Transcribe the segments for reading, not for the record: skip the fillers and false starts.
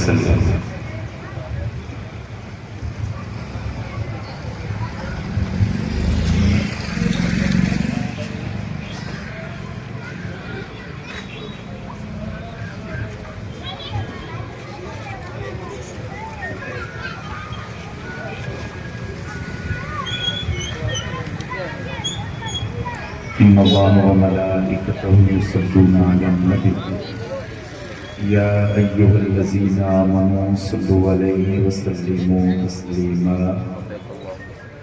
وسلم۔ إن الله وملائكته يصلون على النبي يا أيها الذين آمنوا صلوا عليه وسلموا تسليما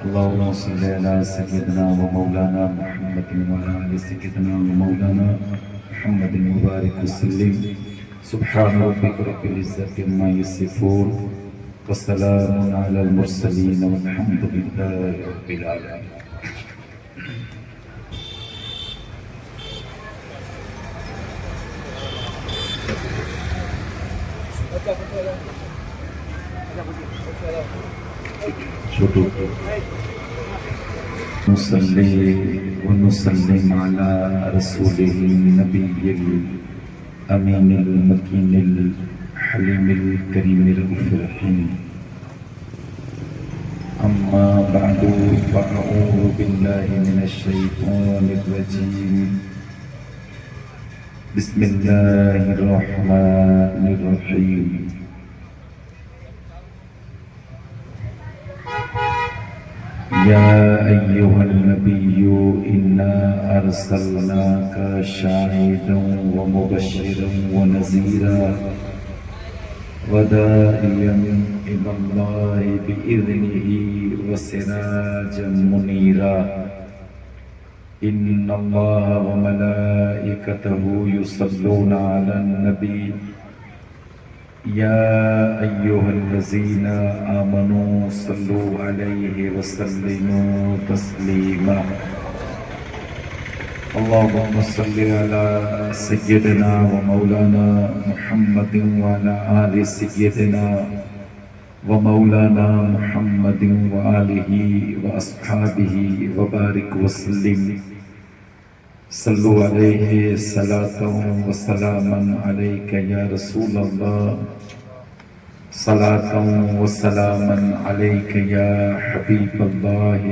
اللهم صل على سيدنا ومولانا محمد وعلى آل سيدنا ومولانا محمد وبارك وسلم سبحان ربك رب العزة عما يصفون وسلام على المرسلين والحمد لله رب العالمين۔ نصلي ونسلم على رسوله النبي الأمين المكين الحليم الكريم الرؤوف الرحيم، أما بعد فأعوذ بالله من الشيطان الرجيم، بسم الله الرحمن الرحيم۔ يا أيها النبي إنا أرسلناك شاهدا ومبشرا ونذيرا وداعيا إلى الله بإذنه وسراجا منيرا إن الله وملائكته يصلون على النبي يا أيها الذين آمنوا صلوا عليه وسلموا تسليما اللهم صل على سيدنا ومولانا محمد وعلى آل سيدنا ومولانا محمد وآله وأصحابه وبارك وسلم صلوا عليه صلاة وسلاما عليك يا رسول الله صلاة وسلاما عليك يا حبيب الله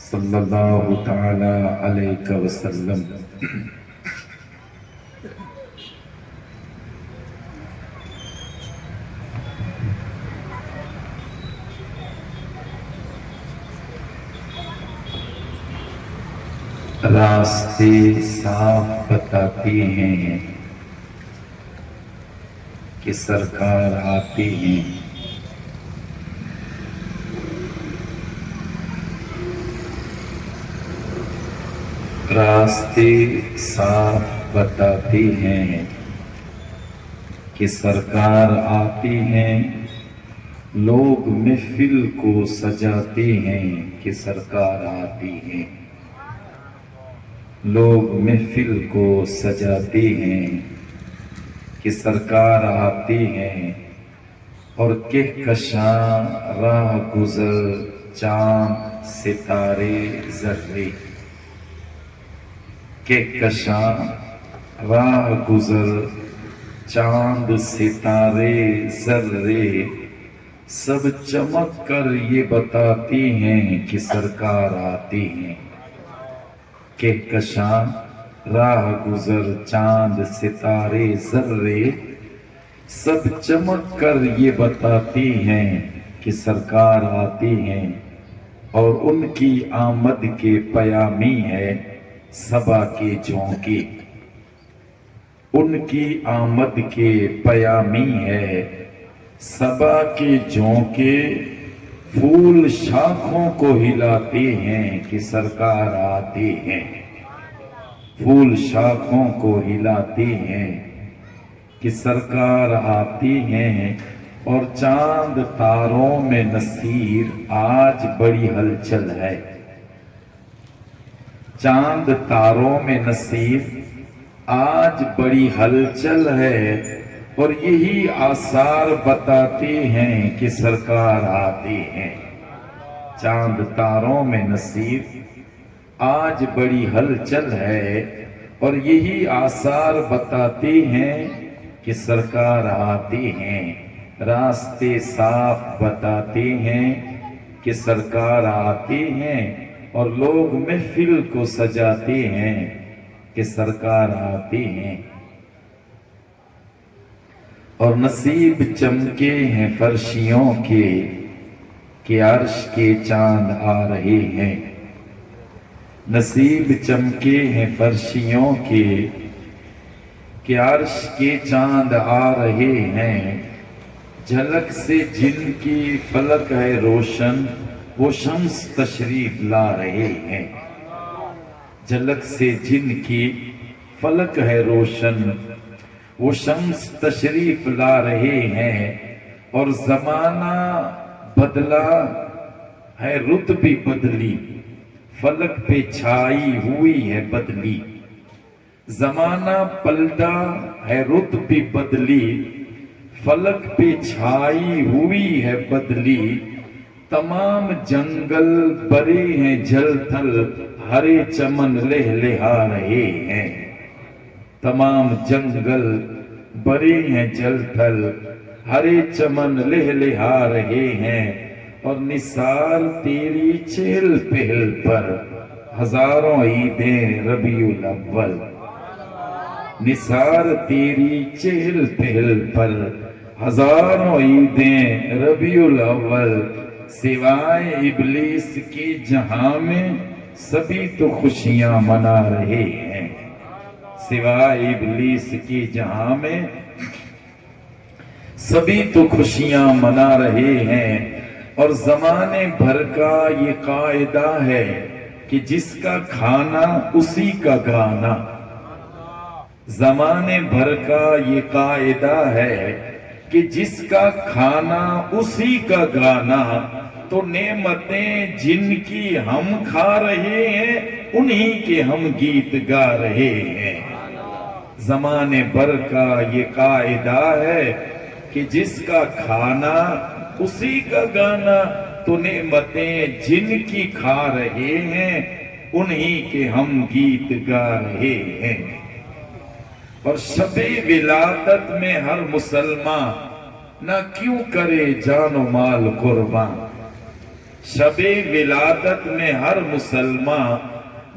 صلى الله تعالى عليك وسلم۔ راستے صاف بتاتے ہیں کہ سرکار آتے ہیں، راستے صاف بتاتے ہیں کہ سرکار آتے ہیں، لوگ محفل کو سجاتے ہیں کہ سرکار آتے ہیں، لوگ محفل کو سجاتے ہیں کہ سرکار آتے ہیں، اور کہکشاں راہ گزر چاند ستارے ذرے، کہکشاں راہ گزر چاند ستارے ذرے سب چمک کر یہ بتاتے ہیں کہ سرکار آتے ہیں، کہکشاں راہ گزر چاند ستارے ذرے سب چمک کر یہ بتاتے ہیں کہ سرکار آتے ہیں، اور ان کی آمد کے پیامی ہے صبا کے جھونکے، ان کی آمد کے پیامی ہے صبا کے جھونکے، پھول شاخوں کو ہلاتے ہیں کہ سرکار آتے ہیں، پھول شاخوں کو ہلاتے ہیں کہ سرکار آتے ہیں، اور چاند تاروں میں نصیر آج بڑی ہلچل ہے، چاند تاروں میں نصیر آج بڑی ہلچل ہے، اور یہی آثار بتاتے ہیں کہ سرکار آتے ہیں، چاند تاروں میں نصیر آج بڑی ہلچل ہے، اور یہی آثار بتاتے ہیں کہ سرکار آتے ہیں، راستے صاف بتاتے ہیں کہ سرکار آتے ہیں، اور لوگ محفل کو سجاتے ہیں کہ سرکار آتے ہیں، اور نصیب چمکے ہیں فرشیوں کے کہ عرش کے چاند آ رہے ہیں، نصیب چمکے ہیں فرشیوں کے کہ عرش کے چاند آ رہے ہیں، جھلک سے جن کی فلک ہے روشن وہ شمس تشریف لا رہے ہیں، جھلک سے جن کی فلک ہے روشن وہ شمس تشریف لا رہے ہیں، اور زمانہ بدلا ہے رت بھی بدلی، فلک پہ چھائی ہوئی ہے بدلی، زمانہ پلٹا ہے رت بھی بدلی، فلک پہ چھائی ہوئی ہے بدلی، تمام جنگل برے ہیں جل تھل، ہرے چمن لہلہا رہے ہیں، تمام جنگل برے ہیں جل تھل، ہرے چمن لہلہا رہے ہیں، اور نثار تیری چہل پہل پر ہزاروں عیدیں ربیع الاول، نثار تیری چہل پہل پر ہزاروں عیدیں ربیع الاول، سوائے ابلیس کے جہاں میں سبھی تو خوشیاں منا رہے ہیں، سوائے ابلیس کی جہاں میں سبھی تو خوشیاں منا رہے ہیں، اور زمانے بھر کا یہ قاعدہ ہے کہ جس کا کھانا اسی کا گانا، زمانے بھر کا یہ قاعدہ ہے کہ جس کا کھانا اسی کا گانا، تو نعمتیں جن کی ہم کھا رہے ہیں انہی کے ہم گیت گا رہے ہیں، زمانے بھر کا یہ قاعدہ ہے کہ جس کا کھانا اسی کا گانا، تو نعمتیں جن کی کھا رہے ہیں انہی کے ہم گیت گا رہے ہیں، اور شب ولادت میں ہر مسلمان نہ کیوں کرے جان و مال قربان، شب ولادت میں ہر مسلمان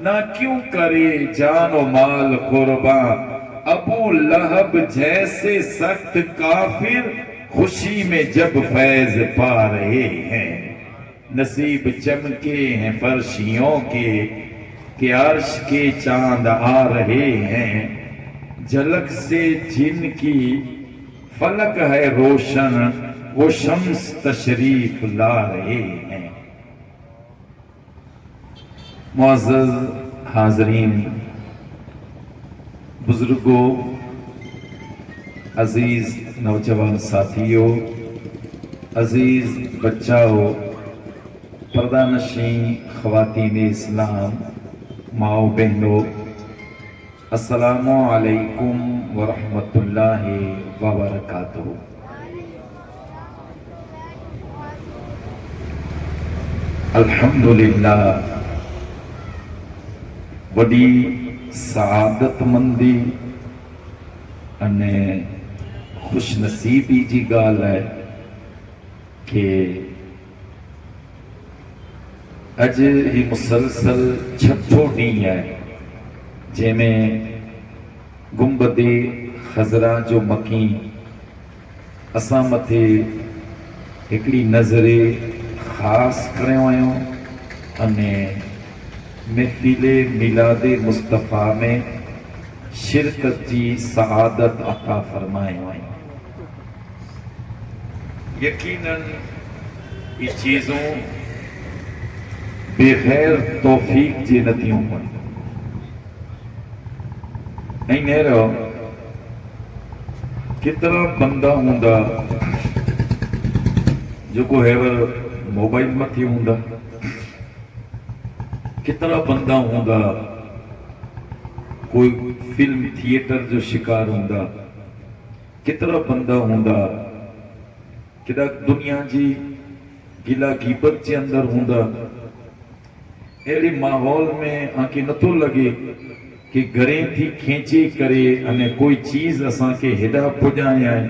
نہ کیوں کرے جان و مال قربان، ابو لہب جیسے سخت کافر خوشی میں جب فیض پا رہے ہیں، نصیب چمکے ہیں فرشیوں کے کہ عرش کے چاند آ رہے ہیں، جھلک سے جن کی فلک ہے روشن وہ شمس تشریف لا رہے ہیں۔ معزز حاضرین، بزرگوں، عزیز نوجوان ساتھیوں، عزیز بچاؤ، پردہ نشین خواتین اسلام، ماؤں بہنوں، السلام علیکم ورحمۃ اللہ وبرکاتہ۔ الحمدللہ، وڈی سعادت مندی انے خوش نصیبی جی گال ہے کہ اج ہی مسلسل چھٹو ڈی ہے جے میں گنبد خضرا جو مکین اساں متھے ہکڑی نظر خاص کرے آیوں انے محفل میلاد مصطفیٰ میں شرکت کی سعادت عطا فرمائے ہوئے۔ یقیناً یہ چیزوں بغیر توفیق جی نتیوں ہوئے نہیں نہیں رہو۔ کتنا بندہ ہوں دا جو کو ہیور موبائل متھی ہوں دا، کتنا بندہ ہوں دا کوئی فلم تھیٹر جو شکار ہوں دا، کتنا بندہ ہوں دا کدا دنیا جی گلا غیبت کے اندر ہوں دا، ایڑی ماحول میں آنکھ نتو لگے کہ گھریں تھی کھینچے کرے انے کوئی چیز اساں کے ہدا پجائیں آئیں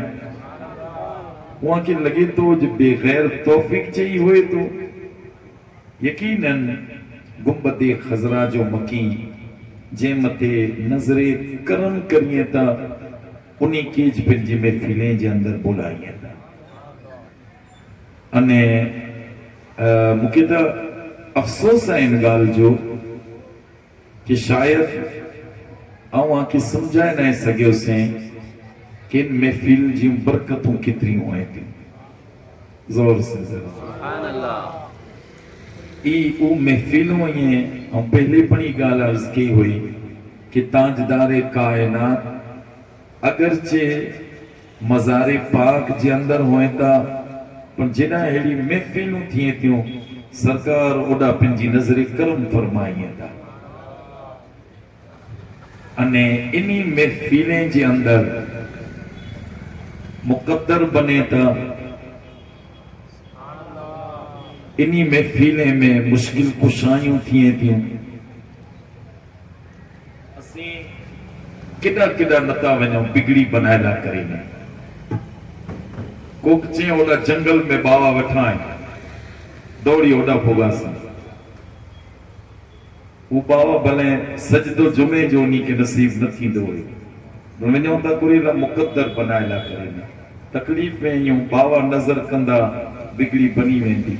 وہاں کے لگے تو جو بغیر توفیق چاہیے ہوئے تو یقیناً گنبد خضرا جو مکی جے متے نظر کرم کریے تا انہی کیج پنجی میں فیلیں جے اندر بلائیے تا انے مکیدہ افسوس ہے ان گال جو کہ شاید آوہاں کی سمجھائے نہ سکے اسے کہ ان محفل جی برکتوں کتری ہوئے تھی زور سے ذرا سبحان اللہ او محفلوں یہ ہم پہلے پڑی گال عرض کی ہوئی کہ تاجدار کائنات اگرچہ مزار پاک جے اندر ہوئے تا پر جنہ ہیڑی محفلوں تھیں تھیوں سرکار اوڈا پنجی نظر کرم فرمائیے تا انے انہی محفلیں جے اندر مقدر بنے تا انہی محفلیں میں مشکل کشائیوں تھیں تھیوں اسیں کڈا نتا ونیوں بگڑی بنائے لا کریں کوکچیں اوڈا جنگل میں باوا وٹھائیں دوڑی اوڈا پھوگا سا وہ باوا بھلیں سجدو جمعے جو انہی کے نصیب نہ تھی دوڑی ونیوں تا کوئی لا مقدر بنائے لا کریں تکلیف میں یوں باوا نظر کندہ بگڑی بنی ویندی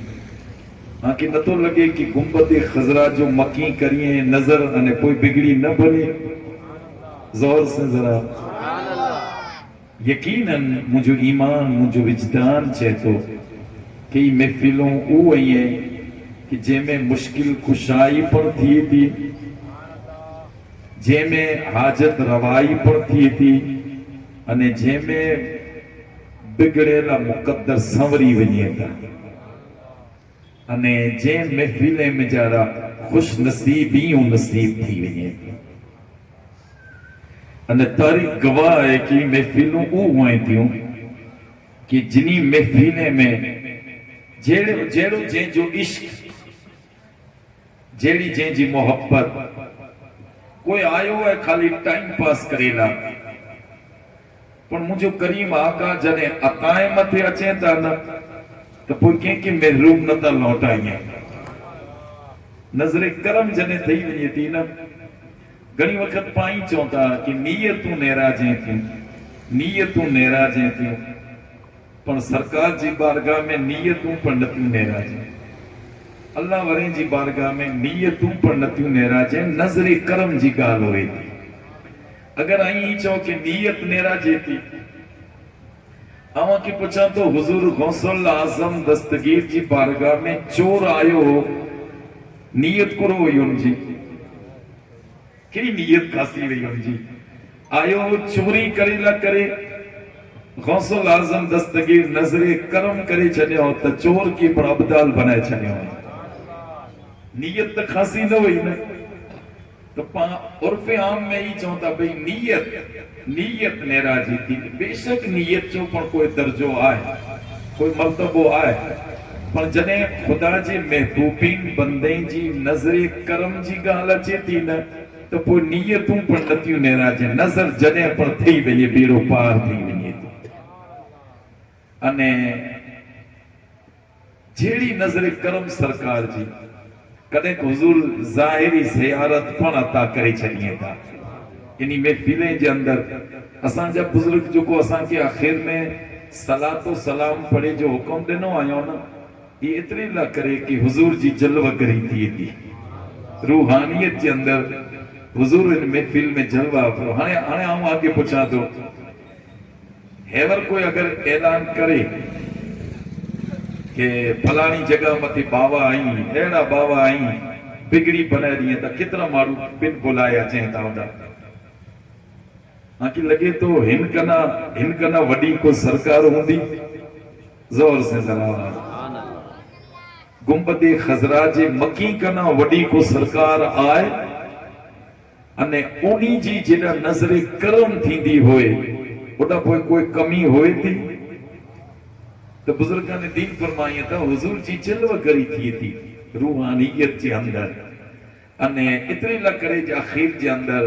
ہاں کہ نہ تو لگے کہ گنبد خضرا جو مکی کریے نظر انے کوئی بگڑی نہ بنے زور سے ذرا یقیناً مجھو ایمان مجھو وجدان چاہتو کہ یہ محفلوں او ہیں کہ جے میں مشکل کشائی پر تھی تھی جے میں حاجت روائی پر تھی تھی انے جے میں بگڑے لا مقدر سنوری ونیے تھا انے جے محفلیں میں جارا خوش نصیبیوں نصیب تھی ونیے تھا انے تاریخ گواہ ہے کہ محفلوں او ہوئیں تھیوں کہ جنی محفلیں میں جیڑو جیں جو عشق جیڑی جیں جی محبت کوئی آئیو ہے خالی ٹائم پاس کرے لا پر مجھو کریم آقا جنے عطائیں متے اچھیں تا نا تو کوئی کہیں کہ محروم نہ تا لوٹائیں نظر کرم جنے تھی ونی تھی نا گھنی وقت پائیں چونتا کہ نیتوں نیراجیں تھیں نیتوں نیراجیں تھیں پر سرکار جی بارگاہ میں نیتوں پر نتیوں نیراجیں اللہ ورین جی بارگاہ میں نیتوں پر نتیوں نیراجیں نظر کرم جی گال ہوئے تھی اگر آئیں چاہو کہ نیت نیراجیں تھی آوان کی پچھا تو حضور غوث العظم دستگیر جی بارگاہ میں چور آئے ہو نیت کرو ہوئی ان جی کئی نیت خاصی ہوئی ان جی آئے ہو چوری کرے لا کرے غوث العظم دستگیر نظر کرم کرے چنے ہو تا چور کی پر عبدال بنائے چنے ہو نیت تک خاصی نہ ہوئی نا تو عرف عام میں ہی چاہتا بھئی نیت نیراجی تھی بے شک نیت چو پر کوئی درجو آئے کوئی مرتبو آئے پر جنے خدا جی محبوبین بندیں جی نظر کرم جی گالا چیتی نا تو کوئی نیتوں پر نتیوں نیراجی نظر جنے پر تھی بھئی بیڑو پار تھی بھئی انے جیڑی نظر کرم سرکار جی کدیں حضور ظاہری زیارت پن عطا کرے چلیے تھا انہی محفلیں جے اندر اساں جب بزرگ جو کو اساں کے آخر میں صلاۃ و سلام پڑھے جو حکم دینو آیا نا یہ اتنے نہ کرے کہ حضور جی جلوہ کری تھی روحانیت جے اندر حضور ان محفل میں جلوہ فرو ہانے آؤں آگے پوچھا دو ہیور کوئی اگر اعلان کرے کہ پھلانی جگہ متی باوا آئیں ایڑا باوا آئیں بگڑی بنائے دیئے تا کتنا مارو بن بلایا چاہیں تا ہوتا آنکہ لگے تو ہنکنا وڈی کو سرکار ہوں دی زور سے ذرا گنبد خضرا جے مکی کنا وڈی کو سرکار آئے انے اونی جی جنہ نظر کرم تھی دی ہوئے اٹھا کوئی کمی ہوئے تھی تو بزرگان دین فرمائیے تھا حضور جی جلوہ کری تھی روحانیت جے اندر انے اتنے لکرے جے اخیر جے اندر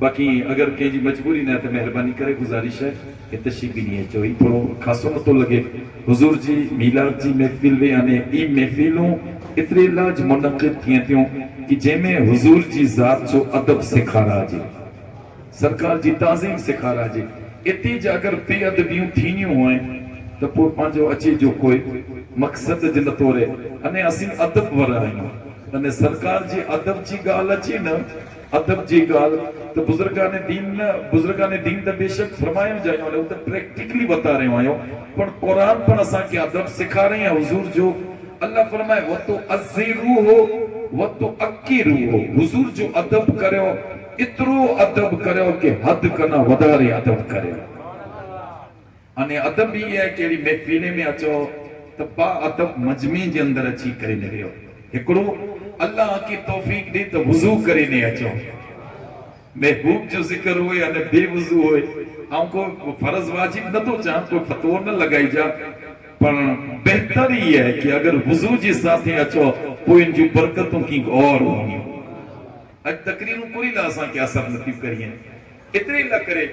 باقی اگر کہیں جی مجبوری نہ تو مہربانی کرے گزارش ہے کہ تشریف بھی نہیں چوئی تھوڑو خاصو نہ تو لگے حضور جی میلاد جی محفل وے آنے ای محفلوں اتنے لاج منعقد تھیں تھیوں کہ جے میں حضور جی ذات جو ادب سکھارا جی سرکار جی تعظیم سکھارا جی اتی جا اگر بے ادبیوں تھینیوں ہوئیں تو پور پانچو اچے جو کوئی مقصد جن طورے انہیں اسیں ادب ورائیں انہیں سرکار جی ادب جی گال اچھی نا ادب جی گال تو بزرگان دین دا بے شک فرمائے جائیں انہیں ادھر پریکٹیکلی بتا رہے ہوئے پر قرآن پر اساں کے ادب سکھا رہے ہیں حضور جو اللہ فرمائے وہ تو عزیرو ہو وہ تو اکیرو ہو حضور جو ادب کرے ہو اترو ادب کرے ہو کہ حد کنا ودارے ادب کرے ہو انہیں ادب ہی ہے کہ محفیلے میں اچھو تو با ادب مجمع جے اندر اچھی کرے لگے ہو ہکڑو اللہ کی توفیق دے تو وضو کرے نے اچھو محبوب جو ذکر ہوئے یعنی بے وضو ہوئے ہم کو فرض واجب نہ تو چاہاں کوئی فتور نہ لگائی جا پر بہتر ہی ہے کہ اگر وضو جی ساتھیں اچھو کوئی ان جو برکتوں کی اور ہونی اج تقریروں کوئی لاساں کے اثر نتیب کریے اتنے نہ کرے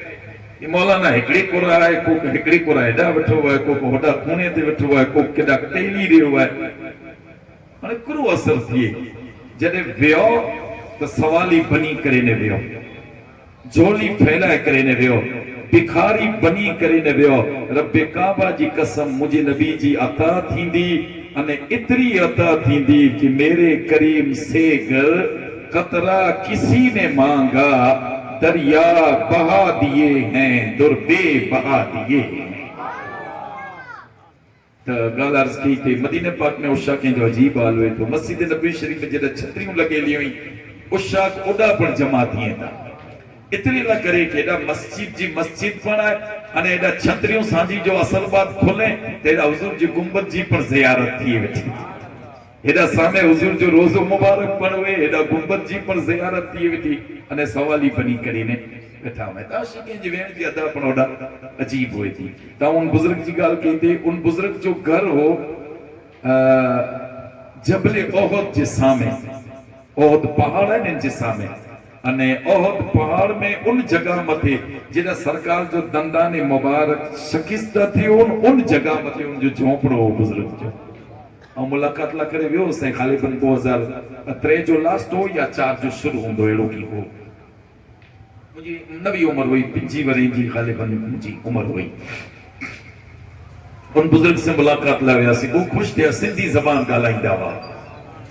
یہ مولانا ہکڑی کو رہا ہے کو ہکڑی کو رہا ہے دا بٹھو ہوا ہے کو ہوڑا خونے دے بٹھو ہوا ہے کو کدا ٹیلی دے ہوا ہے انہیں کرو اثر تھیے جدے ویو تو سوالی بنی کرینے ویو جولی پھیلائے کرینے ویو بکھاری بنی کرینے ویو رب کعبہ جی قسم مجھے نبی جی عطا تھی دی انہیں اتری عطا تھی دی کہ میرے کریم سے گر قطرہ کسی نے مانگا دریا بہا دیے ہیں در بے بہا دیے ہیں تو گال عرض کی تھی مدینہ پاک میں اشاکیں جو عجیب حال ہوئے تو مسجد نبی شریف میں جدہ چھتریوں لگے لی ہوئی اشاک اڈا پر جمع دیئے تھا اتنی نہ کرے کہ ایڈا مسجد جی مسجد پڑھا ہے انہیں ایڈا چھتریوں سانجی جو اصل بات کھولیں تیرا حضور جی گنبد جی پر زیارت تھی بیٹھی ایڈا سامنے حضور جو روز و مبارک پڑھوئے ایڈا گنبد جی پر زیارت تھی بیٹھی انہیں سوالی بنی کرینے بیٹھا ہوئے تا شکیں جی وین جی ادا پڑھوڑا عجیب ہوئی تھی تا ان بزرگ جی گال کہتے ان بزرگ جو گھر ہو جبل احد جی سامنے احد پہاڑ ہے ان جی سامنے انہیں احد پہاڑ میں ان جگہ متے جنہ سرکار جو دندان مبارک شکستہ تھی ان جگہ متے ان جو جھونپڑو ہو بزرگ جو اور ملاقات لا کرے ویو سے غالباً 2003 جو لاسٹ ہو یا 4 جو شروع ہوں دو ایڑوں کی ہو مجھے نبی عمر ہوئی 25 ورین جی غالباً مجھے عمر ہوئی ان بزرگ سے ملاقات لا ویا سی وہ خوش تھے سندھی زبان گالائیں دعوا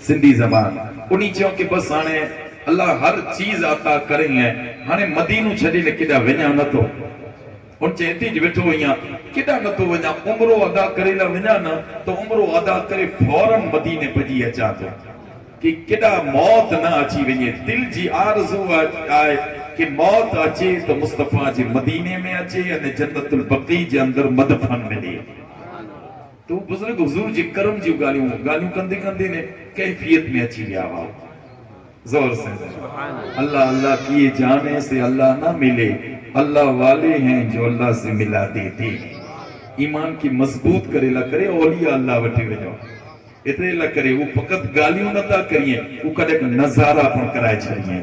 سندھی زبان انہی چاہوں کہ بس آنے اللہ ہر چیز عطا کریں ہیں آنے مدینوں چھڑی نے کدھا ونیا نہ تو ان چہتی جو بیٹھو ہوئیاں کدھا نہ تو ونیا عمرو ادا کرے لا ونیا نا تو عمرو ادا کرے فوراں مدینے پجی اچا تو کہ کدھا موت نہ اچھی ونیے دل جی آرزو آئے کہ موت اچے تو مصطفیٰ جی مدینے میں اچے یعنی جنت البقی جی اندر مدفن ملے تو بزرگ حضور جی کرم جی گالیوں کندے کندے نے کیفیت میں اچھی لیا ہوا زور سے اللہ اللہ کیے جانے سے اللہ نہ ملے اللہ والے ہیں جو اللہ سے ملا دیتے ایمان کی مضبوط کرے لا کرے اولیاء اللہ وٹے ہوئے جاؤ اتنے لا کرے وہ فقط گالیوں نہ تا کریے وہ کدھے نظارہ پر کرائے چھڑیے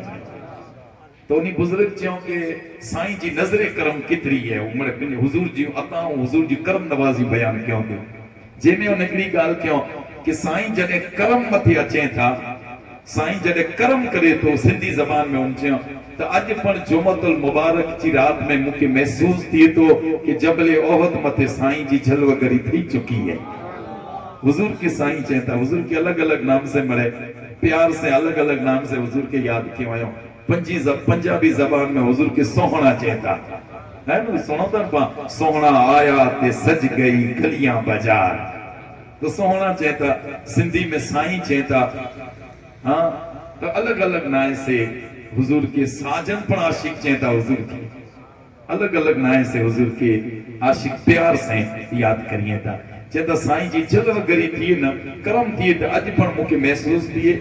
تو انہی بزرگ چاہوں کہ سائیں جی نظر کرم کتری ہے عمر اپنے حضور جی عطاؤں حضور جی کرم نوازی بیان کیوں دے جے میں انہیں اگلی گال کیوں کہ سائیں جنے کرم متے اچیں تھا سائیں جنے کرم کرے تو سندھی زبان میں انچیں تو اج پر جمعت المبارک چی رات میں مکہ محسوس تھی تو کہ جبل احد متے سائیں جی جلوہ گری تھی چکی ہے حضور کی سائیں چاہتا حضور کے الگ الگ نام سے مرے پیار سے الگ الگ نام سے حضور کے یاد کیوں آئے پنجابی زبان میں حضور کے سوہنا چاہتا ہے نا سنو تن پا سوہنا آیا تے سج گئی گلیاں بجار تو سوہنا چاہتا سندھی میں سائیں چاہتا ہاں تو الگ الگ نائے سے حضور کے ساجن پر عاشق چاہتا حضور کی الگ الگ نائے سے حضور کے عاشق پیار سے یاد کریے تھا چاہتا سائیں جی جلوہ گری تھی نا کرم تھی تھا اج پر مکہ محسوس تھی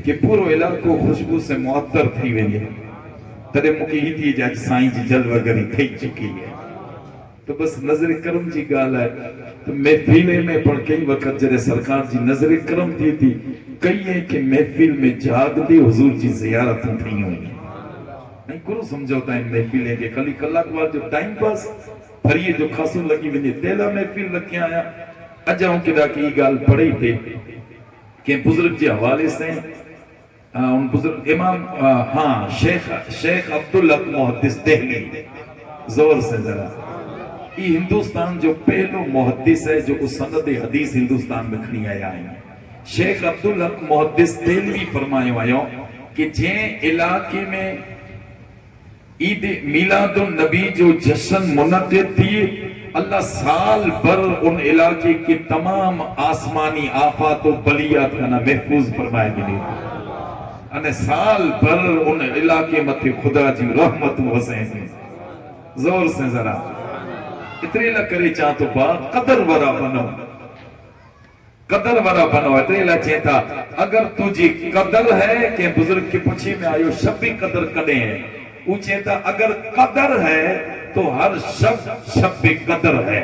کہ پورو علاقو خوشبو سے معطر تھی ویلے ترے مکہ ہی تھی جاج سائیں جی جلوہ گری تھی چکی ہے تو بس نظر کرم جی گالا ہے تو محفیلے میں پر کئی وقت جرے سرکار جی نظر کرم تھی کئی ہے کہ محفیل میں جاگ دے حضور جی زیارتوں تھی ہوئی نہیں کرو سمجھوتا ہے محفلیں کے خالی کلاک بعد جو ٹائم پاس پھریے جو خاصو لگی ونجے تیلا محفل رکھے آیا اجاؤں کدا کی گال پڑھی تھے کہ بزرگ جی حوالے سے ان بزرگ امام ہاں شیخ عبدالحق محدث دہلی زور سے ذرا یہ ہندوستان جو پہلو محدث ہے جو اس سند حدیث ہندوستان میں کھڑی آیا ہے شیخ عبدالحق محدث دہلوی فرمائے آیا کہ جن علاقے میں عید میلاد النبی جو جشن منعقد تھی اللہ سال بھر ان علاقے کے تمام آسمانی آفات و بلیات کا نہ محفوظ فرمائے گی انہیں سال بھر ان علاقے مت خدا جی رحمت وسیں زور سے ذرا اتنے لئے کرے چاہ تو با قدر ورا بنو اتنے لئے چاہتا اگر تجھے قدر ہے کہ بزرگ کے پچھے میں آئیو شب بھی قدر کنے ہیں وہ چاہتا اگر قدر ہے تو ہر شب بھی قدر ہے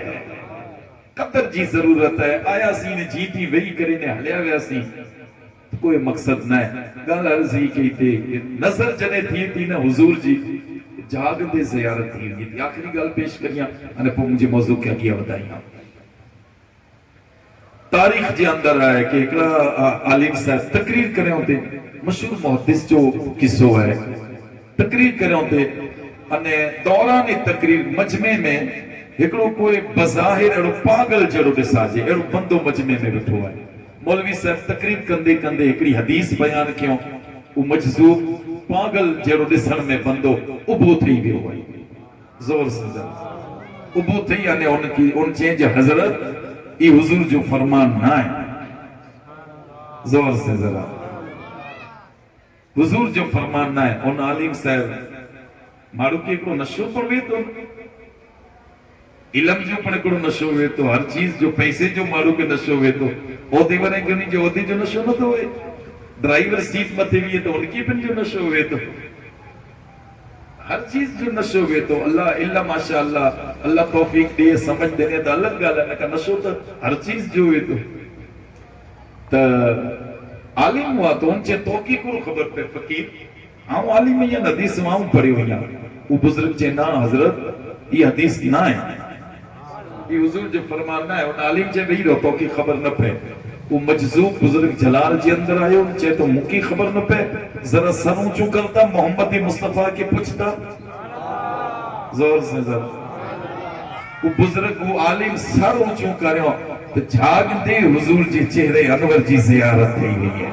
قدر جی ضرورت ہے آیا سی نے جیتی وہی کرے نے ہلیا ویا سی کوئی مقصد نہ ہے گال عرضی کی تھی نظر جنے تھی نا حضور جی جاگ دے زیارت تھی آخری گال پیش کریاں انہیں پو مجھے موضوع کیا کیا بتائیاں تاریخ جی اندر آئے کہ اکڑا عالم صاحب تقریر کرے ہوتے مشہور محدث جو قصو ہے تقریر کرے ہوتے انہیں دوران تقریر مجمع میں ایکڑو کوئی بظاہر ایڑو پاگل جڑو ڈساجے ایڑو بندو مجمع میں بٹھو ہے مولوی صاحب تقریر کندے کندے ایکڑی حدیث بیان کیوں وہ مجذوب پاگل جڑو ڈسن میں بندو ابو تھی بھی ہوئی زور سے زور ابو تھی یعنی ان چینج حضرت یہ حضور جو فرمان نہ ہے زور سے ذرا حضور جو فرمان نہ ہے ان عالم صاحب مارو کی کو نشو پڑھوے تو علم جو پڑھے کو نشو ہوئے تو ہر چیز جو پیسے جو مارو کے نشو ہوئے تو عہدے بنے کیوں نہیں جو عہدے جو نشو نہ تو ہوئے ڈرائیور سیٹ متے بھی ہے تو ان کی پن جو نشو ہوئے تو ہر چیز جو نشو ہوئے تو اللہ ماشاءاللہ اللہ توفیق دے سمجھ دینے دا الگ گالا ہے کہ نشو تو ہر چیز جو ہوئے تو عالم ہوا تو ان چے توقی کو خبر پہ فقیر آؤں عالم میں یہ حدیث وہاں پڑھی ہوئی ہیں وہ بزرگ چے نا حضرت یہ حدیث نہ ہے یہ حضور جو فرمان نہ ہے ان عالم چے بہی رو توقی خبر نہ پہ وہ مجذوب بزرگ جلال جی اندر آئے ان چے تو مکی خبر نہ پہ ذرا سر اونچو کرتا محمد مصطفیٰ کے پوچھتا زور سے ذرا وہ بزرگ وہ عالم سر اونچو کرے ہو تو جھاگ دے حضور جی چہرے انور جی زیارت تھی گئی ہے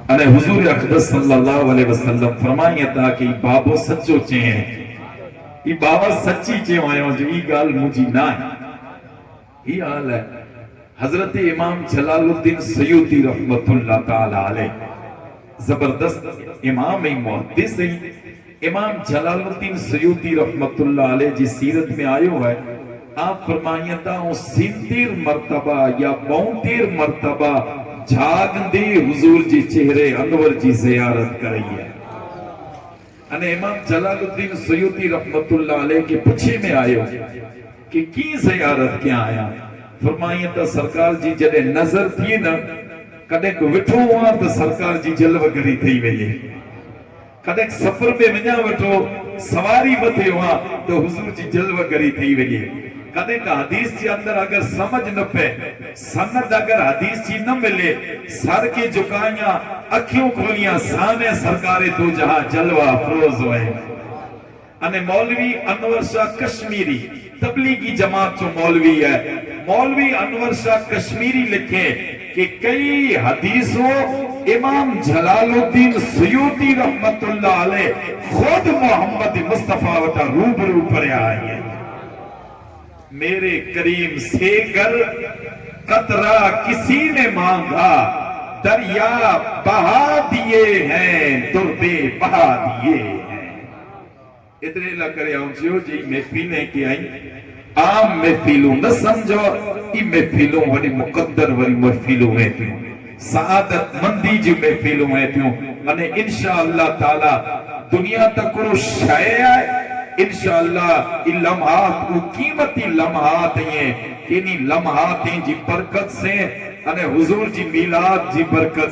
انہیں حضور اقدس صلی اللہ علیہ وسلم فرمائیں تھا کہ بابو سچو چہیں یہ بابا سچی چہیں ہوئے ہوں جو یہ گال مجھے نہ ہے یہ حال ہے حضرت امام جلال الدین سیوطی رحمت اللہ تعالی علیہ زبردست امام محدث ہیں امام جلال الدین سیوطی رحمت اللہ علیہ جی سیرت میں آئے ہوئے آپ فرمائیں تا ہوں 70 مرتبہ یا 72 مرتبہ جھاگ دے حضور جی چہرے انور جی زیارت کرائی ہے انہیں امام جلال الدین سیوطی رحمت اللہ علیہ کے پچھے میں آئے ہوئے کہ کی زیارت کیا آیا فرمائیں تا سرکار جی جدے نظر تھی نا کدے کو وٹھو ہوا تو سرکار جی جلوہ گری تھی ویلے کدے سفر میں منیا وٹھو سواری بتے ہوا تو حضور جی جلوہ گری تھی ویلے کدے کا حدیث جی اندر اگر سمجھ نہ پہ سند اگر حدیث جی نہ ملے سر کے جھکائیاں اکھیوں کھولیاں سامنے سرکار دو جہاں جلوہ افروز ہوئے انہیں مولوی انور شاہ کشمیری تبلیغی جماعت جو مولوی ہے مولوی انور شاہ کشمیری لکھے کہ کئی حدیثوں امام جلال الدین سیوطی رحمت اللہ علیہ خود محمد مصطفیٰ وطا روبرو پر آئی ہے میرے کریم سے گر قطرہ کسی نے مانگا دریا بہا دیے ہیں دردے بہا دیے ہیں اتنے اللہ کرے آؤں جی محفلیں کی آئی عام محفلوں نہ سمجھو یہ محفلوں وری مقدر وری محفلوں ہیں تیوں سعادت مندی جو محفلوں ہیں تیوں انہیں انشاءاللہ تعالی دنیا تک کرو شائع ہے انشاءاللہ یہ لمحات وہ قیمتی لمحات ہیں انہی لمحات ہیں جی برکت سے અને હુઝુરજી મિલાદ જી બરકત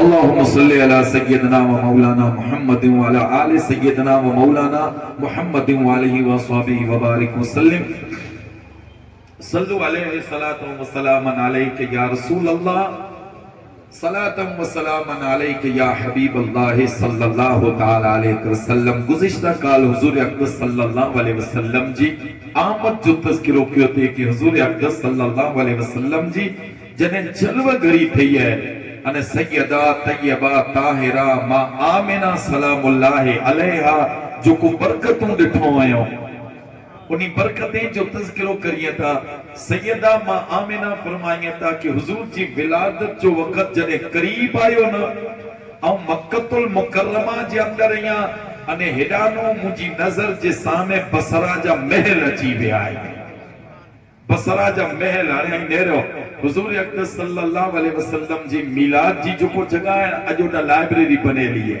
اللهم صل على سيدنا ومولانا محمد وعلى آل سيدنا ومولانا محمد وعليه وصحبه وبارك وسلم صلوا عليه الصلاة والسلام عليك يا رسول الله صلاة والسلام عليك يا حبيب الله صلی اللہ تعالی علیہ وسلم۔ گزشتہ کال حضور اقدس صلی اللہ علیہ وسلم جی آمد جو تذکروں کی ہوتی ہے کہ حضور اقدس صلی اللہ علیہ وسلم جی جنہیں جلوہ گری تھی ہے ان سیدہ طیبہ طاہرہ ماں آمنہ سلام اللہ علیہا جو کو برکتوں ڈٹھوں آئے ہوں انہی برکتیں جو تذکروں کریے تھا سیدہ ماں آمنہ فرمائیے تھا کہ حضور جی ولادت جو وقت جنے قریب آئے ہو نا او مکۃ المکرمہ جے اندر یہاں انہیں ہڈانوں مجھے نظر جے سامنے بسرا جا محل اچھی بھی آئے بسرا جا محل آنے نیرو حضور اقدس صلی اللہ علیہ وسلم جی میلاد جی جو کو جگہ ہے اجوٹا لائبریری بنے لیے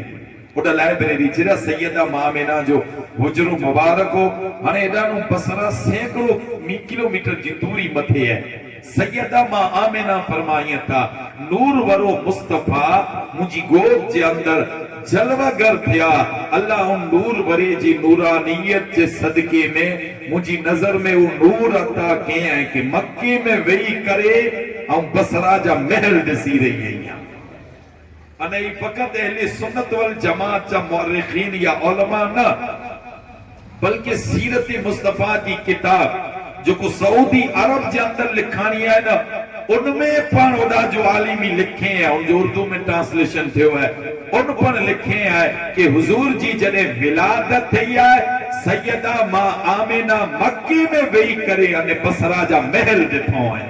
اوٹا لائبریری جرا سیدہ مامنہ جو حجر مبارک ہو ہنے ایڈانو بسرا سینکڑوں کلومیٹر جی دوری متھے ہے سیدہ ماں آمنہ فرمائیں تھا نور ورو مصطفیٰ مجھے گود جے اندر جلوہ گر تھیا اللہ ان نور وری جی نورانیت جے صدقے میں مجھے نظر میں وہ نور عطا کیے ہیں کہ مکے میں وہی کرے ہم بسرا جا محل دسی رہی ہیں یہاں انہی فقط اہل سنت والجماعت جا مورخین یا علماء نہ بلکہ سیرت مصطفیٰ کی کتاب جو کو سعودی عرب جے اندر لکھانی ہے نا ان میں پان ادا جو عالمی لکھے ہیں ان جو اردو میں ٹرانسلیشن تھے ہوئے ان پر لکھے ہیں کہ حضور جی جنے ولادت تھی ہے سیدہ ماں آمنہ مکی میں وہی کرے انہیں بسرا جا محل دتھوں ہیں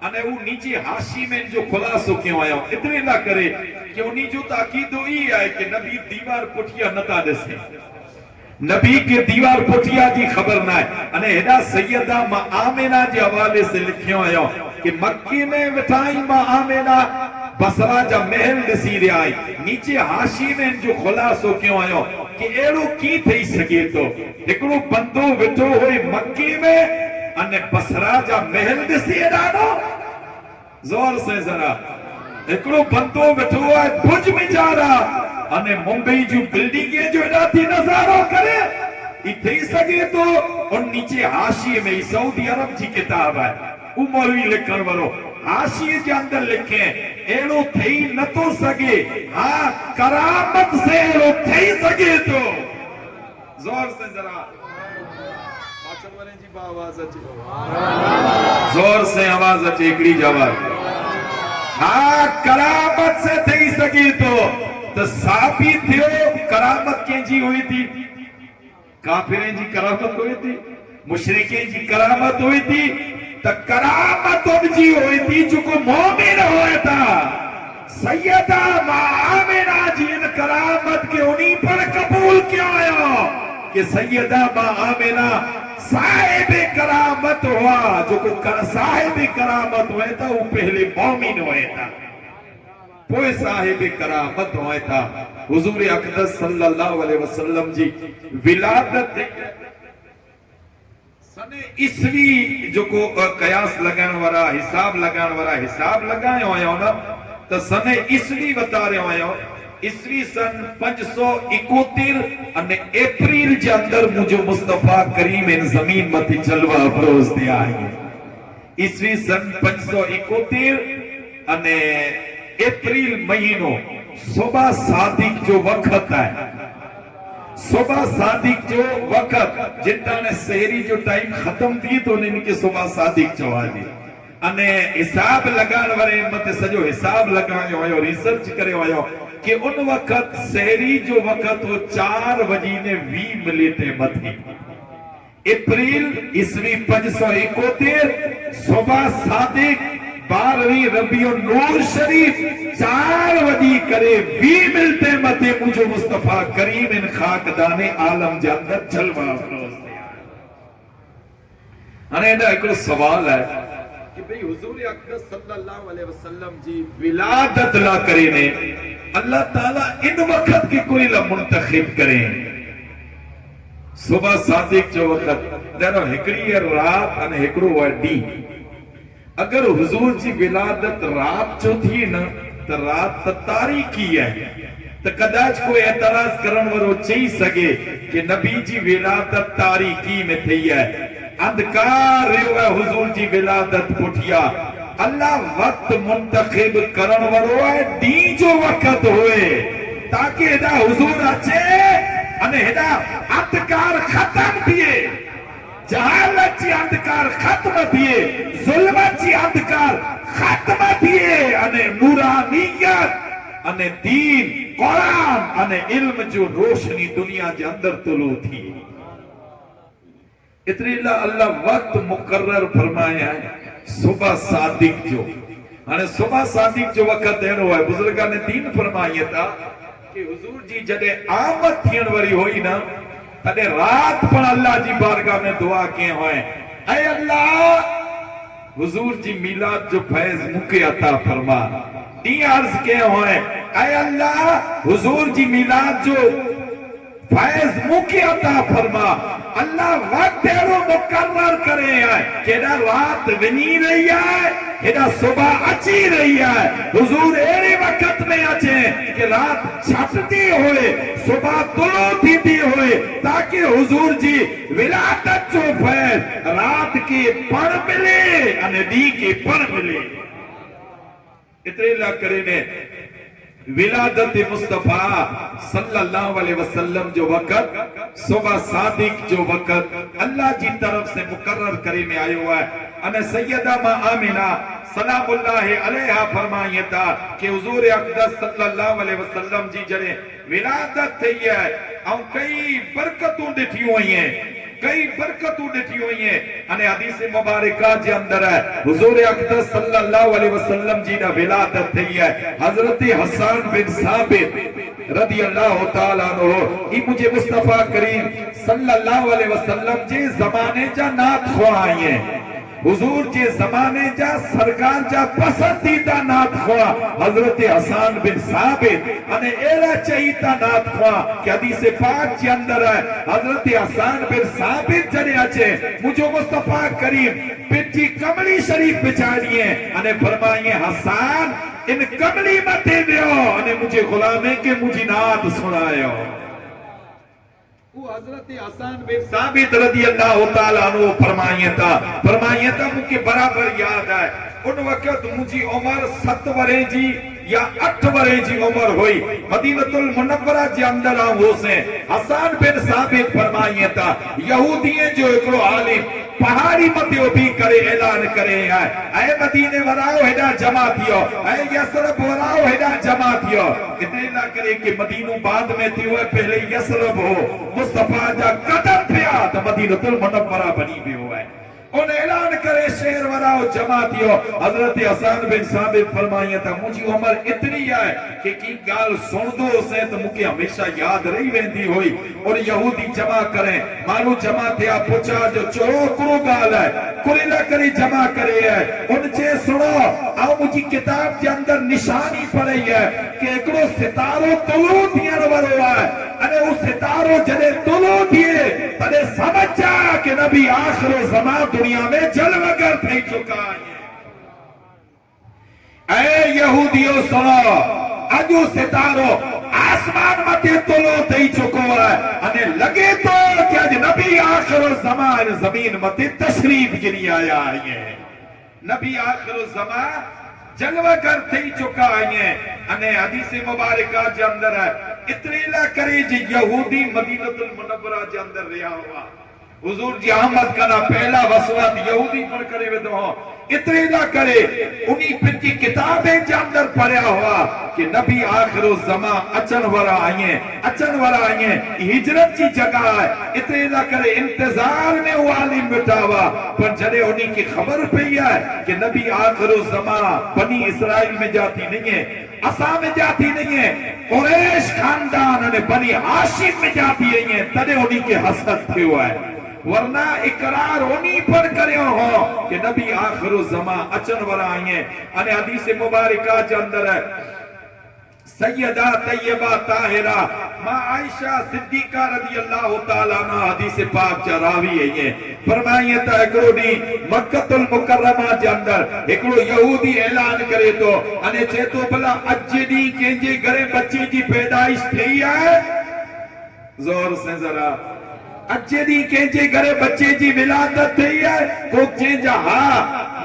انہیں وہ نیچے حاشی میں جو خلاصو کیوں آیا اتنے نہ کرے کہ انہی جو تاکید ہوئی ہے کہ نبی دیوار پٹھیا نتا دے سے نبی کے دیوار پٹھیا جی خبر نہ ہے انہیں ہدا سیدہ ماں آمنہ جی حوالے سے لکھیوں آیا کہ مکی میں وٹھائی ماں آمنہ بسرا جا محل دسی رہا آئی نیچے حاشی میں جو خلاصو کیوں آیا کہ ایڑو کی تھی سکے تو ایکڑو بندو وٹھو ہوئی مکی میں انہیں بسرا جا محل دسی رہا زور سے ذرا ایکڑو بندو وٹھو ہوئی بھج میں جا رہا انہیں ممبئی جو بلڈنگیں جو اداتی نظاروں کرے اتھے سکے تو اور نیچے حاشی میں سعودی عرب جی کتاب ہے مولوی لکھن ورو حاشی کے اندر لکھیں ایڑو تھئی نہ تو سکے ہاں کرامت سے ایڑو تھئی سکے تو زور سے ذرا زور سے آواز اچھے اکڑی جواب ہاں کرامت سے تھئی سکے تو ثابت تھیو کرامت کیں جی ہوئی تھی کافریں جی کرامت ہوئی تھی مشرکیں جی کرامت ہوئی تھی تو کرامت ان جی ہوئی تھی جو کو مومن ہوئے تھا سیدہ ماں آمنہ جی ان کرامت کے انہی پر قبول کیا آیا کہ سیدہ ماں آمنہ صاحب کرامت ہوا جو کو صاحب کرامت ہوئے تھا وہ پہلے مومن ہوئے تھا پوئے صاحب کرامت ہوئے تھا حضور اقدس صلی اللہ علیہ وسلم جی ولادت سنے اسوی جو کو قیاس لگان ورا حساب لگائے ہوئے ہونا تو سنے اسوی بتا رہے ہوئے ہو اسوی سن 571 انہیں اپریل جے اندر مجھے مصطفیٰ کریم ان زمین متی جلوہ افروز دیا ہے اسوی سن 571 انہیں اپریل مہینوں صبح صادق جو وقت ہے صبح صادق جو وقت جنتا نے سہری جو ٹائم ختم تھی تو انہیں کے صبح صادق جو آجی انہیں حساب لگان ورے امت سجو حساب لگانے ہوئے اور ریسرچ کرے ہوئے کہ ان وقت سہری جو وقت وہ 4 بجینے 20 ملیٹے متھی اپریل اسوی 571 صبح صادق 12 ربیع النور شریف 4 وجی کرے 20 ملتے متے مجھے مصطفیٰ کریم ان خاکدان عالم جے اندر جلوہ افروز دیا. انہیں ایڈا ایک سوال ہے کہ بھئی حضور اقدس صلی اللہ علیہ وسلم جی ولادت لا کرے نے اللہ تعالیٰ ان وقت کی کوئی لا منتخب کریں. صبح صادق جو وقت دیرو ہکڑی ہے رات ان ہکڑو ہے ڈی. اگر حضور جی ولادت رات جو تھی نا تو رات تا تاریخی ہے تو قداج کوئی اعتراض کرن ورو چاہی سکے کہ نبی جی ولادت تاریخی میں تھی ہے. اندکار رہو ہے حضور جی ولادت پٹھیا. اللہ وقت منتخب کرن ورو ہے ڈی جو وقت ہوئے تاکہ ادا حضور اچھے انہیں ادا اندکار ختم دیئے, جہالت چی اندکار ختم دیئے, ظلمت چی اندکار ختم دیئے, انہیں نورانیت انہیں دین قرآن انہیں علم جو روشنی دنیا جے اندر طلوع تھی. اتنی اللہ وقت مقرر فرمایا ہے صبح صادق جو انہیں صبح صادق جو وقت دینا ہے. بزرگاں نے دین فرمایا تھا کہ حضور جی جدے آمد تھین وری ہوئی نا تدے رات پر اللہ جی بارگاہ میں دعا کیے ہوئے, اے اللہ حضور جی میلاد جو فیض مکے عطا فرما. تی عرض کیے ہوئے اے اللہ حضور جی میلاد جو فیض مکے عطا فرما. اللہ وقت تیرو مقرر کرے ہیں کہ ایڈا رات ونی رہی ہے ایڈا صبح اچھی رہی ہے. حضور ایرے وقت میں اچھیں کہ رات چھٹتی ہوئے صبح طلوع تھی ہوئے تاکہ حضور جی ولادت جو فیض رات کے پڑھ ملے اندی کے پڑھ ملے. اتنے اللہ کرے نے ولادت مصطفیٰ صلی اللہ علیہ وسلم جو وقت صبح صادق جو وقت اللہ جی طرف سے مقرر کرے میں آئے ہوا ہے. انہیں سیدہ ماں آمینہ سلام اللہ علیہا فرمائیے تھا کہ حضور اقدس صلی اللہ علیہ وسلم جی جڑے ولادت تھی ہے اور کئی برکتوں ڈٹھی ہوئی ہیں, کئی برکتوں ڈٹھی ہوئی ہیں. انہیں حدیث مبارکہ جے اندر ہے حضور اقدس صلی اللہ علیہ وسلم جی نے ولادت تھی ہے. حضرت حسان بن ثابت رضی اللہ تعالیٰ عنہ یہ مجھے مصطفیٰ کریم صلی اللہ علیہ وسلم جی زمانے جا نات خواہ آئی ہیں. حضور جی زمانے جا سرکار جا پسندیدہ نات خواہ حضرت حسان بن ثابت انہیں ایرہ چاہیتا نات خواہ کہ حدیث پاک جی اندر ہے حضرت حسان بن ثابت جنے اچھے مجھو مصطفیٰ کریم پٹی کملی شریف بچانی ہے. انہیں فرمائیے حسان ان کملی متے دیو انہیں مجھے غلامے کے مجھے نات سنائے ہو. وہ حضرت حسان بن ثابت رضی اللہ تعالیٰ عنہ فرمائیے تھا مجھے برابر یاد ہے ان وقت مجھے عمر 7 ورے جی یا 8 ورے جی عمر ہوئی. مدینۃ المنورہ جی اندر آؤں سے حسان بن ثابت فرمائیے تھا یہودییں جو ایکڑو عالم پہاڑی متیو بھی کرے اعلان کرے ہیں اے مدینے وراؤ ہیڈا جمع تھیو, اے یسرب وراؤ ہیڈا جمع تھیو. اتنے نہ کرے کہ مدینوں بعد میں تھی ہوئے پہلے یسرب ہو مصطفیٰ جا قدم پیا تو مدینۃ المنورہ بنی بھی ہوئے. ان اعلان کرے شہر وراؤ جمع تھیو. حضرت حسان بن ثابت فرمائیے تھا مجھے عمر اتنی ہے کہ کی گال سن دو اسے تو مجھے ہمیشہ یاد رہی ویندی ہوئی. اور یہودی جمع کریں مالو جمع تھیا پوچھا جو چوکرو گال ہے کلیلہ کری جمع کرے ہے. ان چے سنو آؤ مجھے کتاب کے اندر نشانی پڑی ہے کہ ایکڑو ستارو طلوع دیا نور ہوا ہے. انہیں اس ستارو جلے طلوع دیے تنے سمجھ جا کہ نبی آخر زمان دنیا میں جلوگر تھے چکا ہے. اے یہودیوں سنو اجو ستارو آسمان متے طلوع تھی چکو ہے. انہیں لگے تو کہ اج نبی آخر زمان زمین متے تشریف گری آیا ہے. نبی آخر زمان جلوہ کر تھی چکا ہے. انہیں حدیث مبارکہ جے اندر ہے اتنی لہ کرے جی یہودی مدینۃ المنورہ جے اندر رہا ہوا. حضور جی احمد کنا پہلا وسوات یہودی پر کرے وے تو اتنے نہ کرے انہی پھر کی کتابیں جاندر پڑھیا ہوا کہ نبی آخر الزمان اچن ورا آئیں ہجرت کی جگہ ہے. اتنے نہ کرے انتظار میں وہ عالم بٹھاوا پر جڑے انہی کی خبر پئی ہے کہ نبی آخر الزمان بنی اسرائیل میں جاتی نہیں ہے, اسا میں جاتی نہیں ہے, قریش خاندان نے بنی ہاشم میں جاتی ہے, تنے انہی کے حسد تھے ہوا ہے. ورنہ اقرار انہی پر کرے ہو کہ نبی آخر الزمان اچن ورا آئیں. انہیں حدیث مبارکہ کے اندر ہے سیدہ طیبہ طاہرہ ماں عائشہ صدیقہ رضی اللہ تعالیٰ عنہ حدیث پاک چراوی ہے. یہ فرمائیے تا اکڑو نی مکہ المکرمہ کے اندر اکڑو یہودی اعلان کرے تو انہیں چھے تو بلا اجنی کینجے گرے بچے جی پیدائش تھی ہے. زور سے ذرا اجنی کینجے گرے بچے جی ولادت تھی ہے. کوک چینجا ہاں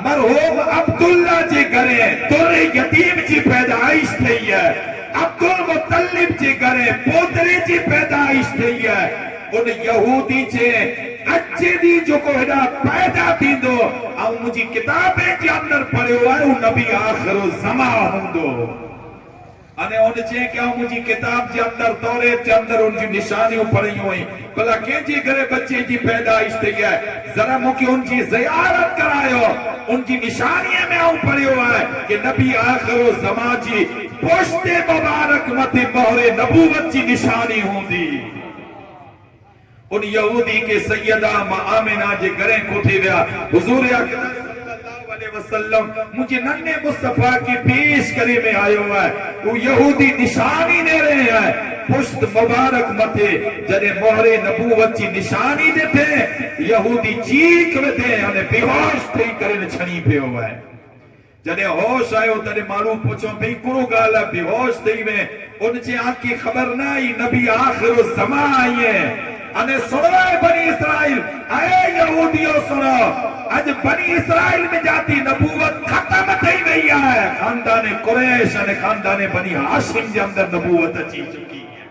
مرحوم عبداللہ جی گرے تر یتیم جی پیدائش تھی ہے. عبدالمطلب جی گرے پوترے جی پیدائش تھی ہے. ان یہودی چھے اجنی جو کو ہدا پیدا تھی دو او مجھے کتابیں جی اندر پڑے ہوا ہے نبی آخر الزمان ہوں دو. انہیں انہیں چھے کیا مجھے کتاب جی اندر توریت جی اندر ان کی نشانیوں پڑی ہوئی بلا کہ جی گرے بچے جی پیدائش تھی ہے. ذرا مکی ان کی زیارت کرائے ہو ان کی نشانیاں میں آؤں پڑے ہوا ہے کہ نبی آخر الزمان جی پشت مبارک مت مہر نبوت جی نشانی ہوں دی. ان یہودی کے سیدہ آمنہ جے گریں کو تھی ویا حضور اکرم صلی اللہ علیہ وسلم مجھے ننے مصطفیٰ کی پیش کرے میں آئے ہوا ہے. وہ یہودی نشانی دے رہے ہیں پشت مبارک متے جنہیں مہر نبوت کی نشانی دیتے یہودی چیک ویتے انہیں بیہوش تھی کرنے چھنی پہ ہوا ہے. جنہیں ہوش آئے ہو تنے معلوم پوچھو بھی کرو گالا بیہوش تھی میں ان چے آنکھ کی خبر نائی نبی آخر الزمان آئی ہے. انہیں سنو بنی اسرائیل اے یہودیوں سنو آج بنی اسرائیل میں جاتی نبوت ختم تھی گئی ہے. خاندان قریش انہیں خاندان بنی ہاشم کے اندر نبوت اچھی چکی ہے.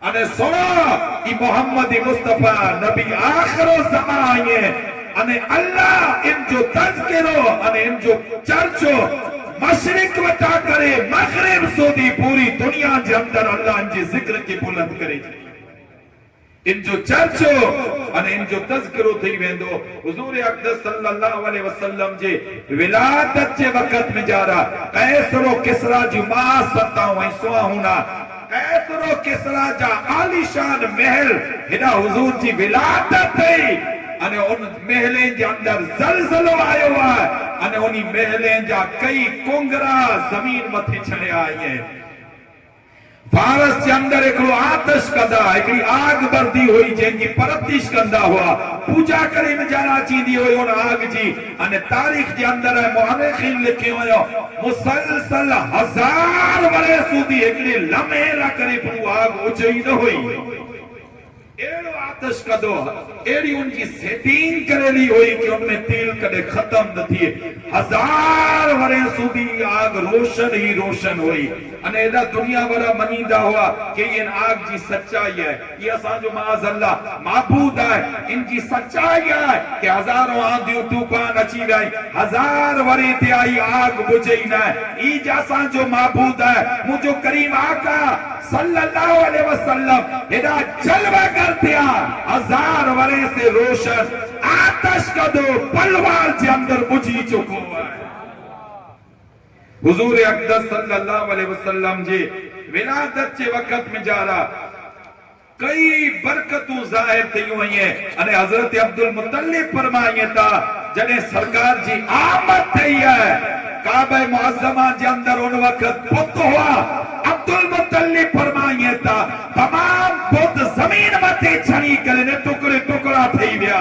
انہیں سنو کہ محمد مصطفیٰ نبی آخر الزمان آئی ہے. انہیں اللہ ان جو تذکرو انہیں ان جو چرچو مشرق وٹا کرے مغرب سودی پوری دنیا کے اندر اللہ ان کے ذکر کی بلند کرے. ان جو چرچو انہیں ان جو تذکرو تھی ویندو حضور اقدس صلی اللہ علیہ وسلم جے ولادت جے وقت میں جا رہا قیصر و کسرا جو ماں ستا ہوئیں سوا ہونا قیصر و کسرا جا عالی شان محل ہنا حضور جی ولادت تھی. انہیں ان محلیں جا اندر زلزلو آئے ہوا ہے. انہیں انہی محلیں جا کئی کنگرہ زمین متھی چھڑے آئی ہیں. فارس کے اندر ایکڑو آتش کدا ایکڑی آگ بردی ہوئی جن کی پرتش کندہ ہوا پوجا کرے میں جانا چیدی ہوئی ان آگ جی. انہیں تاریخ کے اندر ہے مؤرخین لکھے ہوئے مسلسل 1000 برے سودی ایکڑی لمحے نہ کرے پرو آگ اچھئی نہ ہوئی. ایڑو آتش کدو ایڑی ان کی سیٹنگ کرے لی ہوئی کہ ان میں تیل کدے ختم نہ تھی. 1000 ورے سودی آگ روشن ہی روشن ہوئی. انہیں ایدہ دنیا بڑا منیدہ ہوا کہ یہ آگ جی سچائی ہے. یہ اساں جو معاذ اللہ معبود ہے ان کی سچائی ہے کہ 1000 آندیوں توپان اچھی گئی 1000 ورے تے آئی آگ بجھئی نہ ہے. ای جاساں جو معبود ہے مجھو کریم آقا صلی اللہ علیہ وسلم ایدہ جلوہ کرتے ہیں 1000 ورے سے روشن آتش کا دو پلوار جے اندر بجھی چکو ہے. حضور اقدس صلی اللہ علیہ وسلم جی ولادت کے وقت میں جا رہا کئی برکتوں ظاہر تھی ہوئی ہیں. انہیں حضرت عبدالمطلب فرمائیے تھا جنہیں سرکار جی آمد تھی ہے کعبہ معظمہ جے اندر ان وقت پت ہوا. عبدالمطلب فرمائیے تھا تمام پت زمین متے چھنی کرنے ٹکڑے ٹکڑا تھی بیا.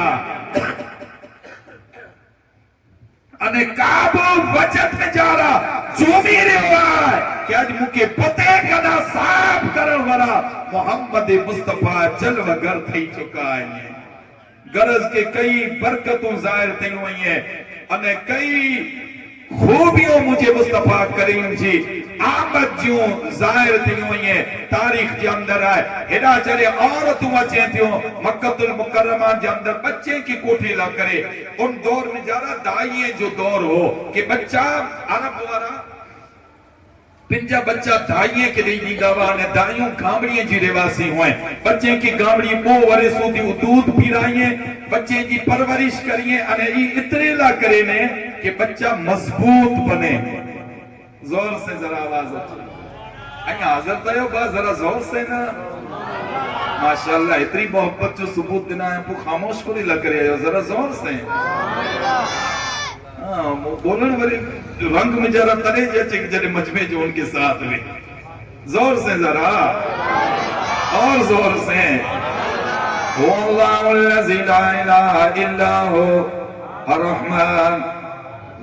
انہیں کعبہ وجد میں جا رہا جو میرے ہوا ہے کہ آج مکہ پتے کدا صاحب کرن ورا محمد مصطفیٰ جلوہ گر تھی چکا ہے. غرض کے کئی برکتوں ظاہر تھی ہوئی ہیں. انہیں کئی خوبیوں مجھے مصطفیٰ کریم جی آمد جوں ظاہر تھیوں یہ تاریخ جے اندر آئے ہیڈا چلے عورتوں اچھیں تھیوں مکہ المکرمہ جے اندر بچے کی کوٹھی لا کرے ان دور میں جارا دائیں جو دور ہو کہ بچہ عرب وارا پنجا بچہ دائیں کے لئے دی گوانے دائیوں گامڑیاں جی رواسی ہوئیں بچے کی گامڑی مو ورے سودی دودھ پی رائیں بچے کی پرورش کریے انہیں اتنے لا کرے نے کہ بچہ مضبوط بنے زور سے ذرا آواز اچھے این حاضر تایو با ذرا زور سے نا ماشاءاللہ اتنی محبت جو ثبوت دینا ہے پو خاموش کو نہیں لگ رہے ہیں ذرا زور سے بولن بری رنگ میں جرا ترے جیچے جرے مجمع جو ان کے ساتھ میں زور سے ذرا اور زور سے وَاللَّهُ الَّذِي لَا إِلَهَ إِلَّا هُوَ الرَّحْمَنُ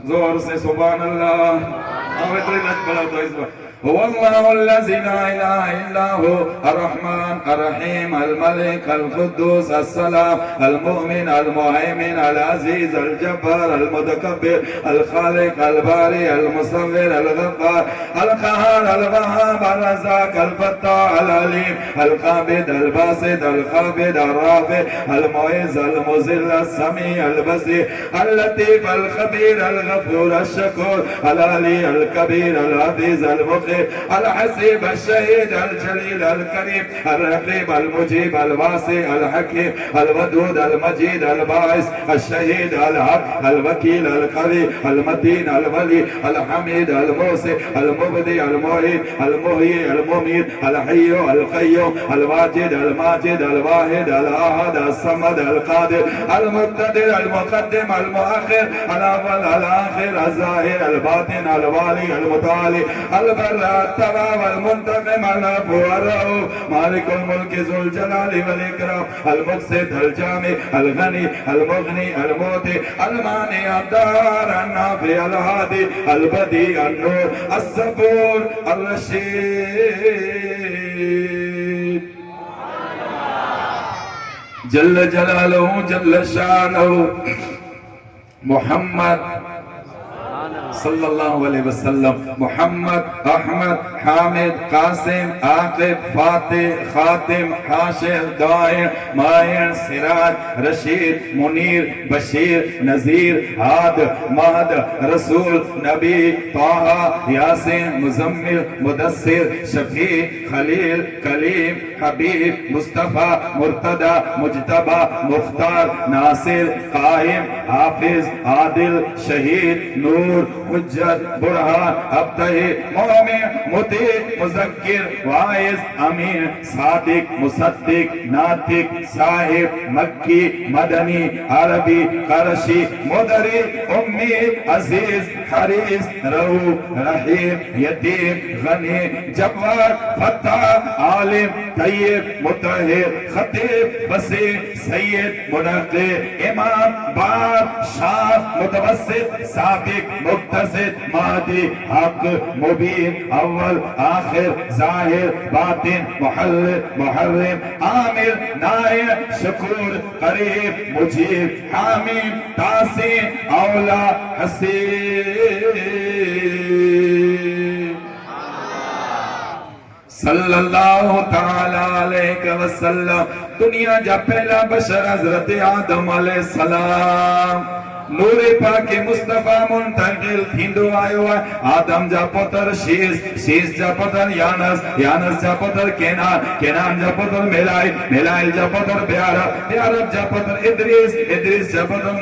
زور سے سبحان اللہ اور اتنی لج پڑا تو اس وقت هو الله الذي لا إله إلا هو الرحمن الرحيم الملك القدوس السلام المؤمن المهيمن العزيز الجبار المتكبر الخالق البارئ المصور الغفار القهار الوهاب الرزاق الفتاح العليم القابض الباسط الخافض الرافع المعز المذل السميع البصير اللطيف الخبير الغفور الشكور العلي الكبير الحفيظ المقيم الحسيب الشهيد الجليل الكريم الرقيب المجيب الواسع الحكيم الودود المجيد الباعث الشهيد الحق الوكيل القوي المتين الولي الحميد الموسع المبدي المعيد المحيي المميت الحي القيوم الواجد الماجد الواحد الأحد الصمد القادر المقتدر المقدم المؤخر الأول الآخر الظاهر الباطن الوالي المتعالي البر التواب المنتقم العفو الرؤوف مالك الملك ذو الجلال والإكرام المقسط الجامع الغني المغني المعطي المانع الدار النافع الهادي البديع النور الصبور الرشيد جل جلاله جل شانه محمد صلی اللہ علیہ وسلم محمد احمد حامد قاسم عاقب فاتح خاتم حاشر دائر مائر سراج رشید منیر بشیر نذیر ہاد مہد رسول نبی طاہا یاسین مزمل مدثر شفیع خلیل کلیم حبیب مصطفیٰ مرتدہ مجتبہ مختار ناصر قائم حافظ عادل شہید نور حجت برہان ابتہی مومن مطیع مذکر واعظ امین صادق مصدق ناطق صاحب مکی مدنی عربی قرشی مدری امی عزیز حریص رؤوف رحیم یتیم غنی جبار فتح عالم طیب مطہر خطیب وسیع سید منقی امام بار شاہ متوسط سابق مقتصد مادی حق مبین اول آخر ظاہر باطن محلل محرم عامر نائر شکور قریب مجیب حامیم تاسین اولا حسین صلی اللہ تعالی علیہ وسلم دنیا جا پہلا بشر حضرت آدم علیہ السلام نور پاک مصطفیٰ منتقل تھیندو آئیو ہے آدم جا پتر شیز جا پتر یانس جا پتر کینان جا پتر میلائل جا پتر بیارب جا پتر ادریس جا پتر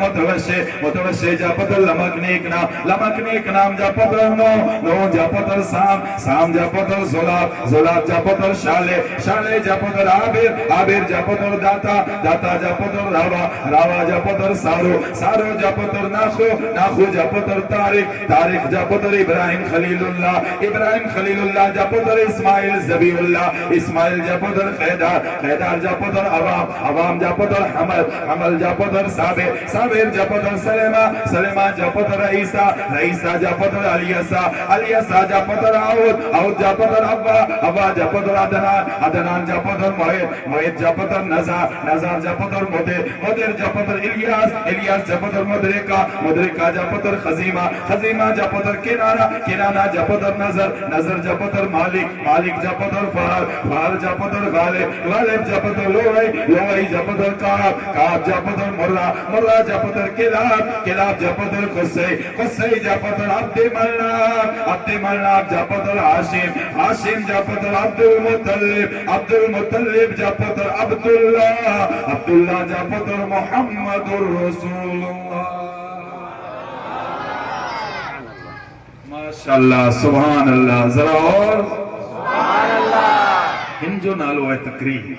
متوشے جا پتر لمکنیک نام جا پتر نو جا پتر سام جا پتر زلاب جا پتر شالے جا پتر عابر جا پتر داتا جا پتر راوا جا پتر سارو جا پتر ناخو جا پتر تاریخ جا پتر ابراہیم خلیل اللہ جا پتر اسماعیل زبی اللہ اسماعیل جا پتر خیدار جا پتر عوام جا پتر حمل جا پتر صابر جا پتر سلیمہ جا پتر رئیسہ جا پتر علیسہ جا پتر عود جا پتر ابا جا پتر عدنان جا پتر معید جا پتر نظار جا پتر مدر جا پتر الیاس جا پتر مدر مدرکہ جا پتر خزیمہ جا پتر کنانہ جا پتر نظر جا پتر مالک جا پتر فار جا پتر غالب جا پتر لوئی جا پتر کعب جا پتر مرہ جا پتر کلاب جا پتر خسی جا پتر عبد مناف جا پتر ہاشم جا پتر عبد المطلب جا پتر عبداللہ جا پتر محمد رسول اللہ. ماشاءاللہ سبحان اللہ. ذرا اور سبحان اللہ. ان جو نالو ہے تقریر.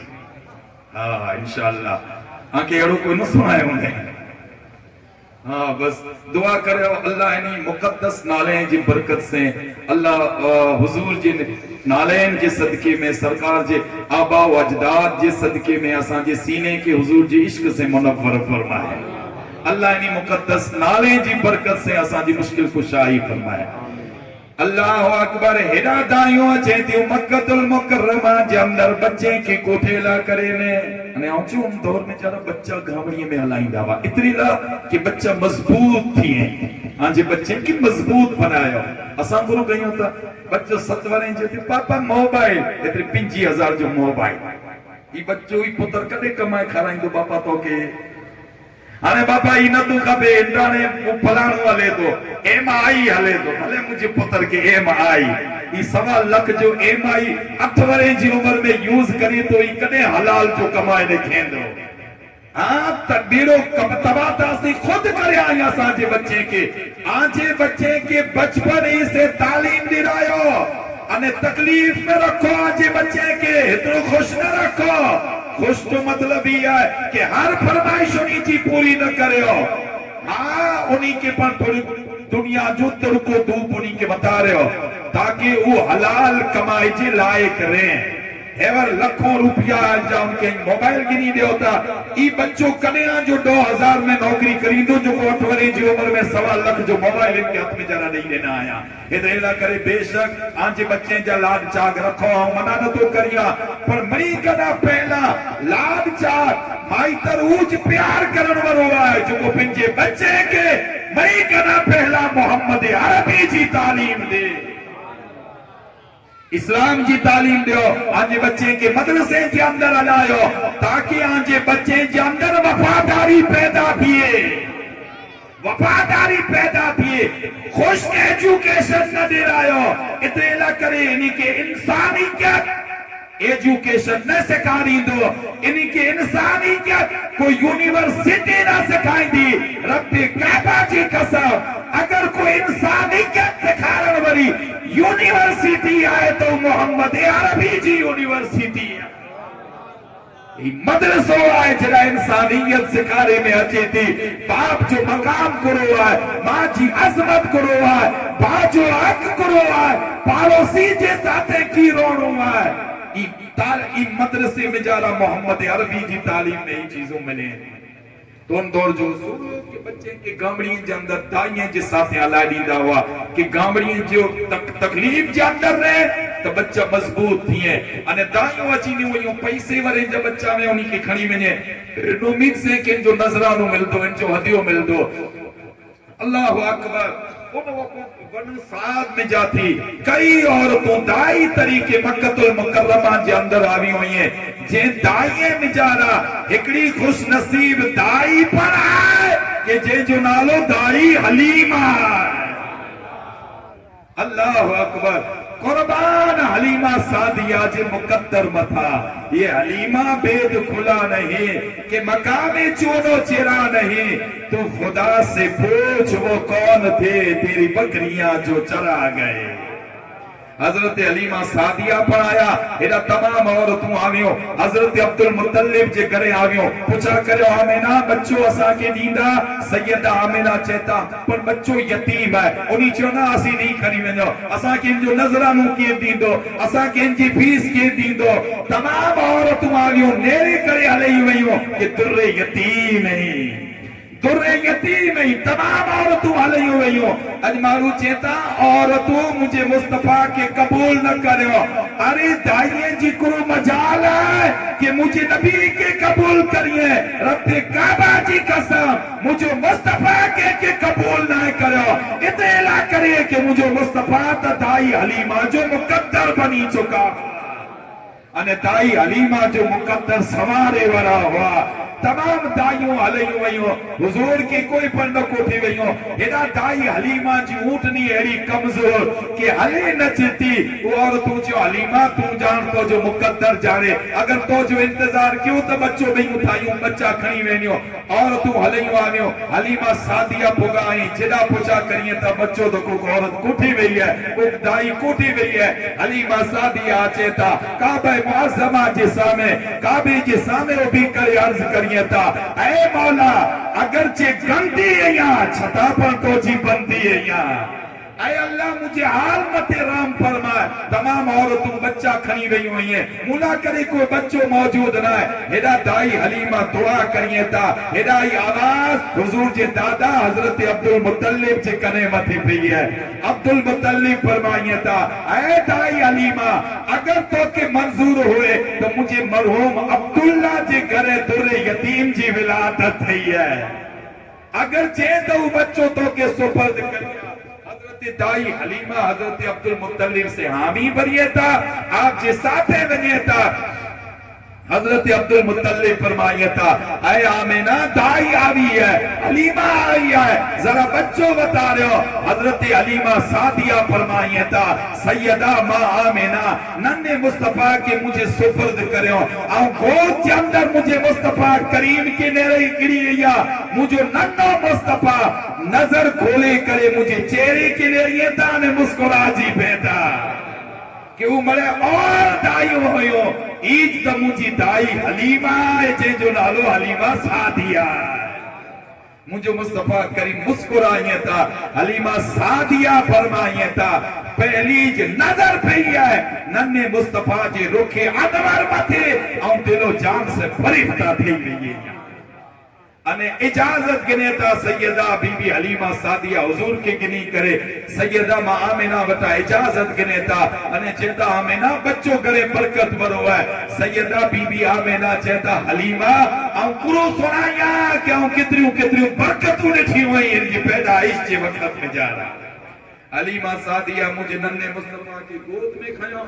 ہاں انشاءاللہ آنکہ اڑو کوئی نہ سنائے انہیں. ہاں بس دعا کرے اللہ انہی مقدس نالین جی برکت سے اللہ حضور جی نالین جی صدقے میں سرکار جی آبا و اجداد جی صدقے میں اساں جی سینے کے حضور جی عشق سے منور فرمائے. اللہ انہی مقدس نالین جی برکت سے اساں جی مشکل کشائی فرمائے. اللہ اکبر. ہیڈا دائیوں اچھے تیوں مکہ المکرمہ جے اندر بچے کی کوٹھیلا کرے نے انہیں آنچو ان دور میں جارا بچہ گھامڑیے میں ہلائیں داوا اتنی لا کہ بچہ مضبوط تھی ہیں. آنجے بچے کی مضبوط بنایا اساں گرو گئی ہوتا بچہ ستوریں جے تھی پاپا موبائل اتنی 50,000 جو موبائل یہ بچوں ہی پتر کدے کمائے کھارائیں دو باپا تو کے آنے باپا ہی نہ تو کبھے انٹانے پھلانو ہلے دو ایم آئی ہلے دو بھلے مجھے پتر کے ایم آئی یہ 1.25 لاکھ جو ایم آئی 8 وریں جی عمر میں یوز کری تو یہ کدے حلال جو کمائے نے کھین دو. ہاں تدبیروں تباتا سی خود کرے آیا سانجے بچے کے آنجے بچے کے بچپن ہی سے تعلیم دی رائیو انہیں تکلیف میں رکھو آنجے بچے کے اتنو خوش نہ رکھو. خوش تو مطلب ہی ہے کہ ہر فرمائش انہی جی پوری نہ کرے ہو. ہاں انہی کے پر تھوڑی دنیا جو ترکو دوپ انہی کے بتا رہے ہو تاکہ وہ حلال کمائی جی لائق رہیں. ایور لکھوں روپیہ جاؤں کے موبائل گنی دے ہوتا ای بچوں کنیاں جو 2000 میں نوکری کریندو جو کو 8 وریں جی عمر میں 1.25 لاکھ جو موبائل ان کے ہاتھ میں جرا نہیں لینا آیا. ادھر اللہ کرے بے شک آنچے بچے جا لاد چاک رکھو منع نہ تو کریا پر منی کدا پہلا لاد چاک مائی تروج پیار کرن ورو ہے جو کو پنجے بچے کے منی کدا پہلا محمد عربی جی تعلیم دے اسلام جی تعلیم دیو آنجے بچے کے مدرسے کے اندر علائیو تاکہ آنجے بچے کے اندر وفاداری پیدا تھیے خوش ایجوکیشن نہ دے رہا ہو اتنے کرے انہی کے انسانیت ایجوکیشن نہ سکھاری دو انہی کے انسانیت کوئی یونیورسٹی نہ سکھائی دی. رب کعبہ جی قسم اگر کوئی انسانیت سکھارن وری یونیورسٹی آئے تو محمد عربی جی یونیورسٹی ہے. مدرسوں آئے جنہ انسانیت سکھارے میں اچھے تھی. باپ جو مقام کرو آئے ماں جی عظمت کرو آئے با جو حق کرو آئے پاروسی جے ساتھے کی روڑو آئے. مدرسے میں جارا محمد عربی جی تعلیم میں ہی چیزوں ملے تو ان دور جو سورو کے بچے کے گامڑیاں جے اندر دائیں جے ساتھے علائی دیندہ ہوا کہ گامڑیاں جو تکلیف جے اندر رہے تو بچہ مضبوط تھی ہیں انہیں دائیں اچھی نہیں ہوئیوں پیسے وریں جب بچہ میں انہی کی کھڑی میں نے امید سے کہ ان جو نظرانوں مل دو ان جو ہدیوں مل دو. اللہ اکبر. ون سعاد میں جاتی کئی عورتوں دائی طریقے مکہ المکرمہ جے اندر آوی ہوئی ہیں جن دائیں میں جارا ایکڑی خوش نصیب دائی پر آئے کہ جے جو نالو دائی حلیمہ. اللہ اکبر. قربان حلیمہ سادیہ جے مقدر متھا یہ حلیمہ بید کھلا نہیں کہ مقام چونو چرا نہیں تو خدا سے پوچھ وہ کون تھے تیری بکریاں جو چرا گئے. حضرت حلیمہ سادیہ پڑھایا ایڈا تمام عورتوں آویوں حضرت عبد المطلب جے کرے آویوں پوچھا کرے آمینہ بچوں اسا کے دیندہ سیدہ آمینہ چہتا پر بچوں یتیم ہے انہی چونا اسی نہیں کھڑی وینجو اسا کے جو نظرانوں کی دیندو اسا کے جی فیس کی دیندو تمام عورتوں آویوں نیرے کرے علیہ ویوں کہ در یتیم نہیں در یتیم ہی تمام عورتوں علیہ ویوں اجمارو چیتا عورتوں مجھے مصطفیٰ کے قبول نہ کرے ہو. ارے دائیں جی کرو مجال ہے کہ مجھے نبی کے قبول کریے. رب کعبہ جی قسم مجھے مصطفیٰ کے کہ مجھے مصطفیٰ تا دائی حلیمہ جو مقدر بنی چکا انے دائی حلیمہ جو مقدر سوارے ورا ہوا تمام دائیوں علیہ ویوں حضور کی کوئی پر نہ کوٹھی ویوں ہدا دائی حلیمہ جی اونٹنی ایڑی کمزور کہ حلی نچتی اور تو جو حلیمہ تو جان تو جو مقدر جانے اگر تو جو انتظار کیوں تو بچوں بھی اٹھائیوں بچہ کھنی وینیوں اور تو حلیوں آنیوں حلیمہ سادیہ پگائیں جدا پچا کریے تا بچوں تو کوئی عورت کوٹھی وئی ہے کوئی دائی کوٹھی وئی ہے حلیمہ سادیہ آچے تا کعبہ معظمہ جسامے کعبہ جسامے وہ بھی کرے عرض کریے تا اے مولا اگرچہ گندی ہے یہاں چھتا پر تو جی بندی ہے یہاں اے اللہ مجھے حال مت رام فرمائے تمام عورتوں بچہ کھنی رہی ہوئی ہیں ملا کرے کوئی بچوں موجود نہ ہے ہدا دائی حلیمہ دعا کریے تا ہدائی آواز حضور جے دادا حضرت عبدالمطلب جے کنے متھی پئی ہے عبدالمطلب فرمائیے تا اے دائی حلیمہ اگر تو کے منظور ہوئے تو مجھے مرحوم عبداللہ جے گھرے در یتیم جی ولادت ہے اگر چاہے تو بچوں تو کے سپرد کریے حضرت دائی حلیمہ حضرت عبدالمطلب سے حامی بریے تھا آپ جے ساتھے بنیے تھا حضرت عبدالمطلب فرمائیے تھا اے آمینہ دائی آوی ہے حلیمہ آئی ہے ذرا بچوں بتا رہے ہو حضرت حلیمہ سادیہ فرمائیے تھا سیدہ ماں آمینہ ننے مصطفیٰ کے مجھے سپرد کرے ہو آؤں گود کے اندر مجھے مصطفیٰ کریم کی نیرے گری یا مجھے ننو مصطفیٰ نظر کھولے کرے مجھے چہرے کی نیرے تانے مسکرا جی پیدا کہ وہ مرے اور دائی ہوئیو ایج تا مجھے دائی حلیمہ جے جو نالو حلیمہ سادیہ مجھے مصطفیٰ کریم مسکرائیے تا حلیمہ سادیہ فرمائیے تا پہلی جو نظر پہی ہے ننے مصطفیٰ جے روکے ادور متے آؤں دلو جان سے فریفتہ تھی گئی انہیں اجازت گنے تا سیدہ بی بی حلیمہ سادیہ حضور کے گنی کرے سیدہ ماں آمینہ بتا اجازت گنے تا انہیں چہتا آمینہ بچوں کرے برکت برو ہے سیدہ بی بی آمینہ چہتا حلیمہ آؤں کرو سنایا کہ آؤں کتریوں برکتوں نے ٹھی ہوئی یہ پیدائش جے وقت میں جا رہا حلیمہ سادیہ مجھے ننے مصطفیٰ کی گود میں کھایا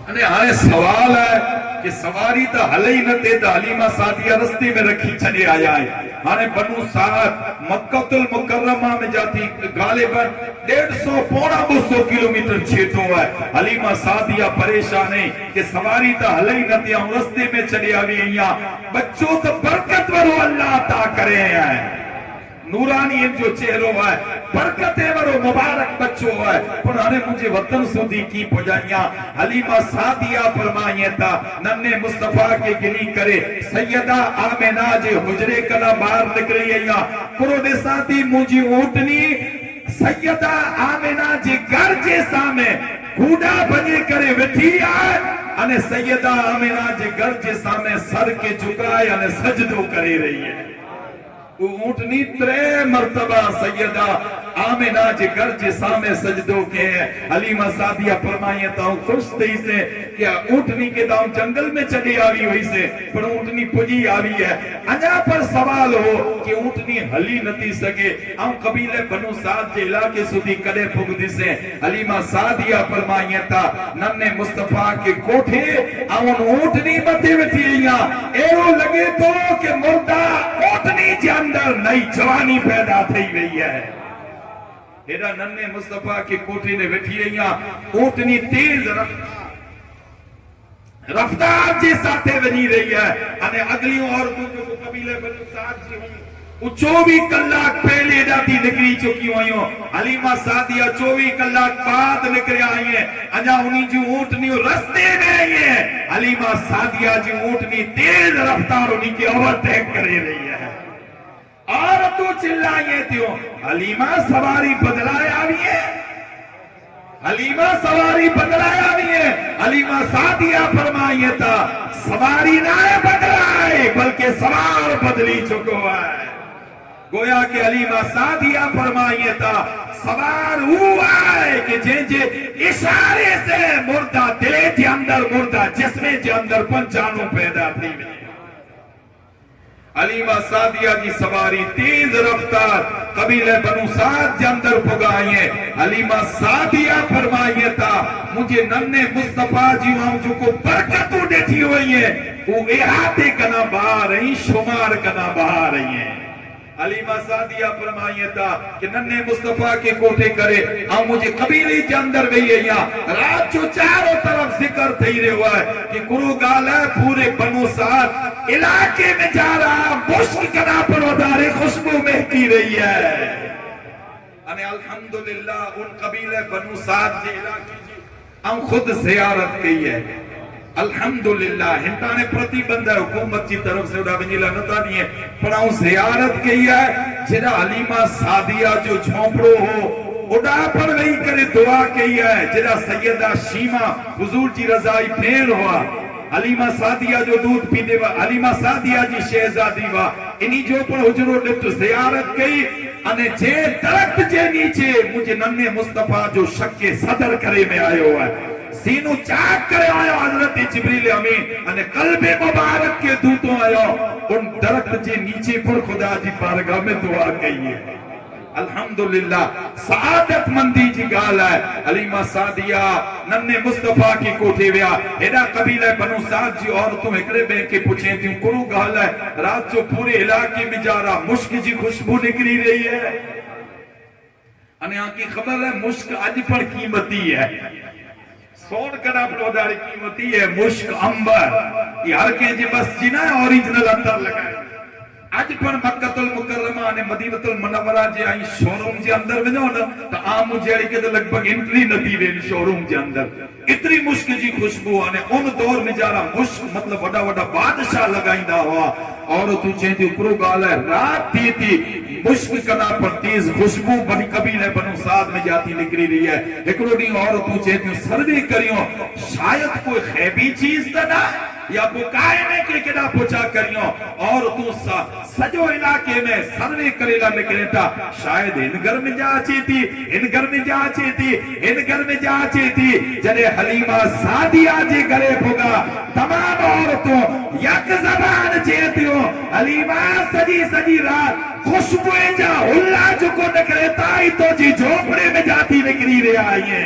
انہیں آئے سوال ہے کہ سواری تا حلی نہ تے تا حلیمہ سادیہ رستے میں رکھی چلے آیا ہے آنے بنو سعد مکہ المکرمہ میں جاتی غالباً 150-200 کلومیٹر چھیٹو ہے حلیمہ سادیہ پریشان ہے کہ سواری تا حلی نہ تے رستے میں چلے آوی ہیں بچوں تا برکت ورو اللہ عطا کرے ہیں نورانی ان جو چہرو ہے برکتے ورو مبارک بچو ہے پڑھانے مجھے وطن سودی کی پجائیاں حلیمہ سادیہ فرمائیے تا ننے مصطفیٰ کے گنی کرے سیدہ آمینہ جے حجرے کلا باہر نکلی ہیں پرو دے ساتھی مجھے اوٹنی سیدہ آمینہ جے گھر جے سامے گھوڑا بنے کرے وٹھی آئے انہیں سیدہ آمینہ جے گھر جے سامے سر کے جھکائے انہیں سجدو کرے رہی ہے اونٹنی 3 مرتبہ سیدہ آمینہ جے گھر جے سامنے سجدوں کے ہیں حلیمہ سادیہ فرمائیے تاؤں خوش تھی سے کہ اونٹنی کے تاؤں جنگل میں چلی آوی ہوئی سے پر اونٹنی پجی آوی ہے انجا پر سوال ہو کہ اونٹنی حلی نتی سکے آؤں قبیلے بنو سعد جے علاقے سودی کلے پھگ دی سے حلیمہ سادیہ فرمائیے تا ننے مصطفیٰ کے کوٹھے آؤں اونٹنی متے وٹھیاں ایرو لگے تو کہ مردہ اونٹنی جان اندر نئی جوانی پیدا تھی گئی ہے ایڈا ننے مصطفیٰ کی کوٹھی نے بیٹھی رہیاں اونٹنی تیز رفتار جی ساتھے بنی رہی ہے انہیں اگلیوں عورتوں جو قبیلے بنو سعد جی ہوں وہ 24 کلاک پہلے جاتی نکری چکی ہوئی ہوں حلیمہ سادیہ 24 کلاک بعد نکرے آئی ہیں انجا انہی جو اونٹنی رستے میں آئی ہیں حلیمہ سادیہ جو اونٹنی تیز رفتار انہی کی اوورٹیک کرے رہی ہے اور تو چلائیے تھیوں حلیمہ سواری بدلائے آوی ہے حلیمہ سواری بدلائے آوی ہے حلیمہ سادیہ فرمائیے تا سواری نہ بدلائے بلکہ سوار بدلی چکو ہے گویا کہ حلیمہ سادیہ فرمائیے تا سوار ہوا ہے کہ جن اشارے سے مردہ دلے جے اندر مردہ جسمے جے اندر پنچانوں پیدا تھی علیمہ سعدیہ جی سواری تیز رفتار قبیلہ بنو سعد کے اندر پگائی ہے. علیمہ سعدیہ فرمائیے تھا مجھے ننے مصطفیٰ جی ہم جو کو برکتوں دیتی ہوئی ہیں وہ احاطے کنا باہر رہی شمار کنا باہر رہی ہیں. علیمہ سعدیہ فرمائیے تھا کہ ننے مصطفیٰ کے کوٹے کرے ہم مجھے قبیلی کے اندر گئی ہے یہاں رات جو چاروں طرف ذکر تھی رہے ہوا ہے کہ گروہ گال ہے پورے بنو سعد علاقے میں جا رہا مشک کنا پر ودارے خوشبو مہکی رہی ہے. انہیں الحمدللہ ان قبیلہ بنو سعد کے علاقے جی ہم خود زیارت کی ہے. الحمدللہ ہنتانے پرتی بندہ حکومت کی طرف سے اڑا بنی لانتا نہیں ہے پر ہم زیارت کی ہے جنہ علیمہ سعدیہ جو جھونپڑو ہو اڑا پر وہی کرے دعا کی ہے جنہ سیدہ شیمہ حضور جی رضائی پھیر ہوا علیمہ سعدیہ جو دودھ پینے وا علیمہ سعدیہ جی شہزادی وا انہی جو پر حجروں نے تو زیارت کی انے جے درخت جے نیچے مجھے ننے مصطفیٰ جو شک صدر کرے میں آئے ہوا ہے سینو چاک کرے آیا حضرت جبریل امین انے قلب مبارک کے دودھوں آیا ان درخت جے نیچے پر خدا جی بارگاہ میں دعا کہی ہے. الحمدللہ سعادت مندی جی گالا ہے. علیمہ سعدیہ ننے مصطفیٰ کی کوٹھے ویا ایڈا قبیلہ بنو سعد جی عورتوں اکڑے بین کے پوچھیں تھی کرو گالا ہے رات جو پورے علاقے میں جا رہا مشک جی خوشبو نکلی رہی ہے. انہیں آنکہ خبر ہے مشک اج پر قیمتی ہے سون کنا پلوداری قیمتی ہے مشک امبر یہ ہر کے جی بس جنا ہے اوریجنل اندر لگائے آج پر مکہ المکرمہ نے مدینہ المنورہ جے آئی شوروم جے اندر میں نا تا آم جیڑی کے لگ بھگ انٹری ندی وین شوروم جے اندر اتنی مشک جی خوشبو آنے ان دور میں جا رہا مشک مطلب وڈا وڈا بادشاہ لگائیں دا ہوا اور تو چاہتی اکرو گالا ہے رات تھی مشک کنا پر تیز خوشبو بنی قبیلہ بنو سعد میں جاتی نکری رہی ہے. اکرو نہیں اور تو چاہتی سروے کریوں شاید کوئی خیبی چیز تا نا یا بکائے میں کرکڑا پوچھا کریوں اور تو سجو علاقے میں سروے کریلا نکلے تا شاید ان گھر میں جا چیتی ان گھر میں جا چیتی ان گھر میں جا چیتی جنہیں حلیمہ سعدیہ جے گھرے بھگا تمام عورتوں یک زبان چیتیوں حلیمہ سجی سجی رات خوشبوئے جا اللہ جو کو نکلے تائی تو جی جھوپڑے میں جاتی نکلی رہے آئیے.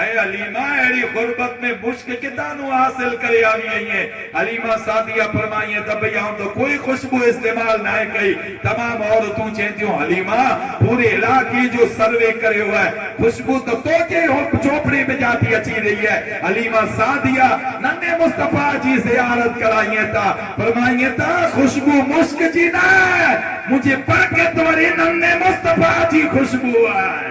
اے علیمہ ایڑی غربت میں مشک کتانو حاصل کرے آنی آئیے. علیمہ سعدیہ فرمائیے تب یہاں تو کوئی خوشبو استعمال نہ کئی تمام عورتوں چاہتی ہوں علیمہ پورے علاقے جو سروے کرے ہوا ہے خوشبو تو کے چوپڑے میں جاتی اچھی رہی ہے. علیمہ سعدیہ ننے مصطفیٰ جی زیارت کرائیے تا فرمائیے تا خوشبو مشک جی نہ ہے مجھے برکت وری ننے مصطفیٰ جی خوشبو ہے.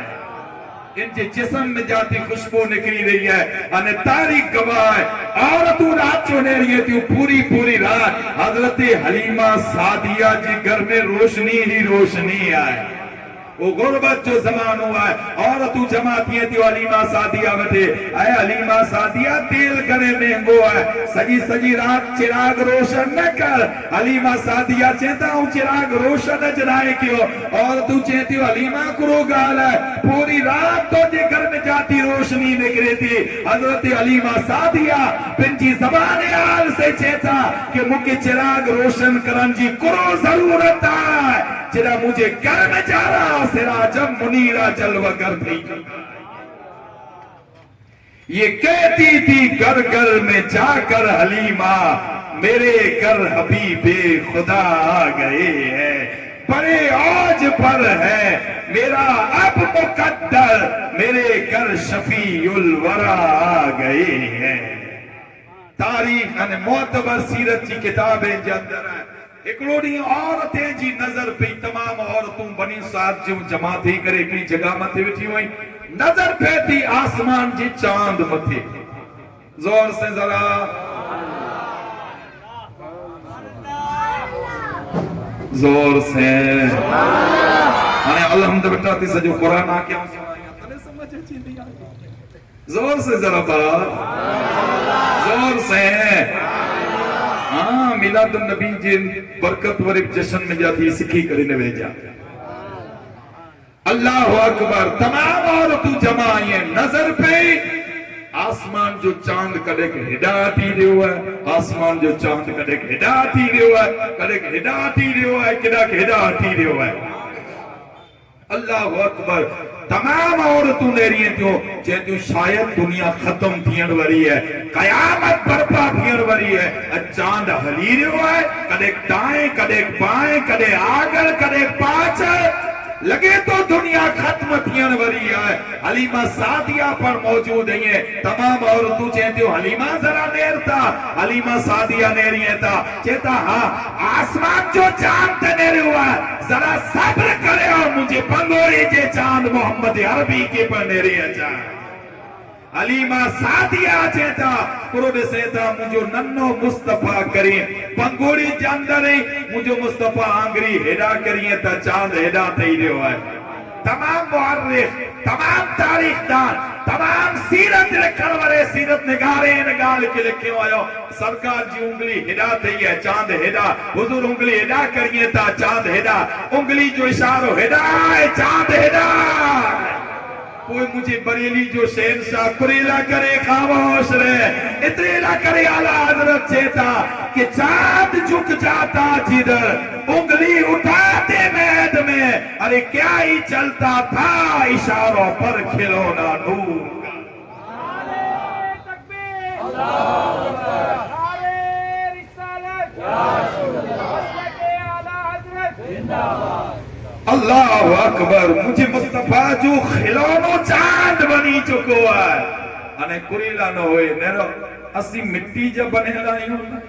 ان کے جسم میں جاتی خوشبو نکلی رہی ہے انہیں تاریخ گواہ ہے عورتوں رات چونے رہی تھی پوری رات حضرت حلیمہ سعدیہ جی گھر میں روشنی ہی روشنی آئے. وہ غربت جو زمان ہوا ہے عورتوں جماعتیں تھی علیمہ سعدیہ بٹے اے علیمہ سعدیہ تیل گھرے مہنگو ہے سجی سجی رات چراغ روشن نہ کر. علیمہ سعدیہ چہتا ہوں چراغ روشن جنائے کیوں عورتوں چہتی ہوں علیمہ کرو گال ہے پوری رات تو جے گھر میں جاتی روشنی نکرے تھی. حضرت علیمہ سعدیہ پنجی زبان آل سے چہتا کہ مکہ چراغ روشن کرن جی کرو ضرورت ہے جنہ مجھے گھر میں جا رہا سراجم منیرہ جلوہ کر تھی. یہ کہتی تھی گھر گھر میں جا کر حلیمہ میرے گھر حبیب خدا آ گئے ہیں بڑے عوج پر ہے میرا اب مقدر میرے گھر شفیع الورا آ گئے ہیں. تاریخ معتبر سیرت کی کتابیں جاندر ہے اکڑوڑی عورتیں جی نظر پہ تمام عورتوں بنی ساتھ جو جماعتیں کرے اکڑی جگہ متھے بٹھی ہوئی نظر پہ تھی آسمان جی چاند متھے زور سے ذرا زور سے الحمد بیٹا تی سجو قرآن آکے ہم سنایا تنے سمجھے چی نہیں آئی زور سے ذرا بات زور سے ہاں میلاد النبی جن برکت ورب جشن میں جاتی سکھی کرنے بھیجا. اللہ اکبر تمام عورتوں جمع آئیں نظر پہ آسمان جو چاند کدے ہڈا تھی رہو ہے آسمان جو چاند کدے ہڈا تھی رہو ہے کدے ہڈا تھی رہو ہے کدے ہڈا تھی رہو ہے اللہ اکبر تمام عورتوں نے رہی تھیوں چاہتیوں شاید دنیا ختم تھین وری ہے قیامت برپا تھین وری ہے چاند ہلی رہو ہے کدے دائیں کدے بائیں کدے آگل کدے پاچھے لگے تو دنیا ختم تھین وری ہے حلیمہ سعدیہ پر موجود ہیں تمام عورتوں چاہتے ہو حلیمہ ذرا نیر تھا حلیمہ سعدیہ نیری تھا چاہتا ہاں آسمان جو چاند تے نیرے ہوا ذرا صبر کرے اور مجھے پنگوڑی جے چاند محمد عربی کے پر نیری جائے حلیمہ سعدیہ چاہتا قرب سیتا مجھو ننو مصطفیٰ کریں پنگوڑی جاندر ہی مجھو مصطفیٰ آنگری ہیڈا کریں تا چاند ہیڈا تھی رہو ہے تمام معرخ تمام تاریخ دان تمام سیرت لکھن والے سیرت نگارے نگال کے لکھے ہوئے سرکار جی انگلی ہدا تھی ہے چاند ہدا حضور انگلی ہدا کریے تا چاند ہدا انگلی جو اشارو ہدا ہے چاند ہدا کوئی مجھے بریلی جو شہنشاہ کریلا کرے خاموش رہے اتریلا کرے اعلیٰ حضرت چیتا کہ چاند جھک جاتا جدھر انگلی اٹھاتے مہد میں ارے کیا ہی چلتا تھا اشاروں پر کھلونا نور اللہ اکبر مجھے مصطفیٰ جو کھلونو چاند بنی چکو ہے انہیں کریلا نہ ہوئے نیرو اسی مٹی جا بنے لائی ہونا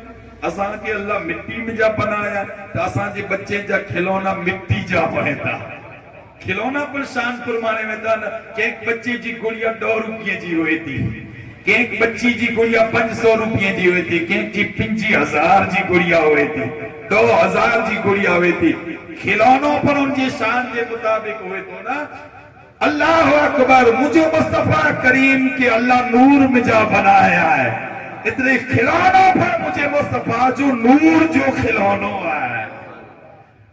اسان کے اللہ مٹی میں جا بنایا تو اسان جی بچے جا کھلونا مٹی جا بنے تھا کھلونا پر شان پر مانے میں تھا کہ ایک بچے جی گوڑیا 2 روپیے جی ہوئی تھی کہ ایک بچی جی گوڑیا 500 روپیے جی ہوئی تھی کہ ایک جی 50,000 جی گوڑیا ہوئی تھی 2,000 جی گوڑیا ہوئی تھی کھلونوں پر ان کی شان کے مطابق ہوئے تو نا اللہ اکبر مجھے مصطفیٰ کریم کے اللہ نور میں جا بنایا ہے اتنے کھلونوں پر مجھے مصطفیٰ جو نور جو کھلونوں ہے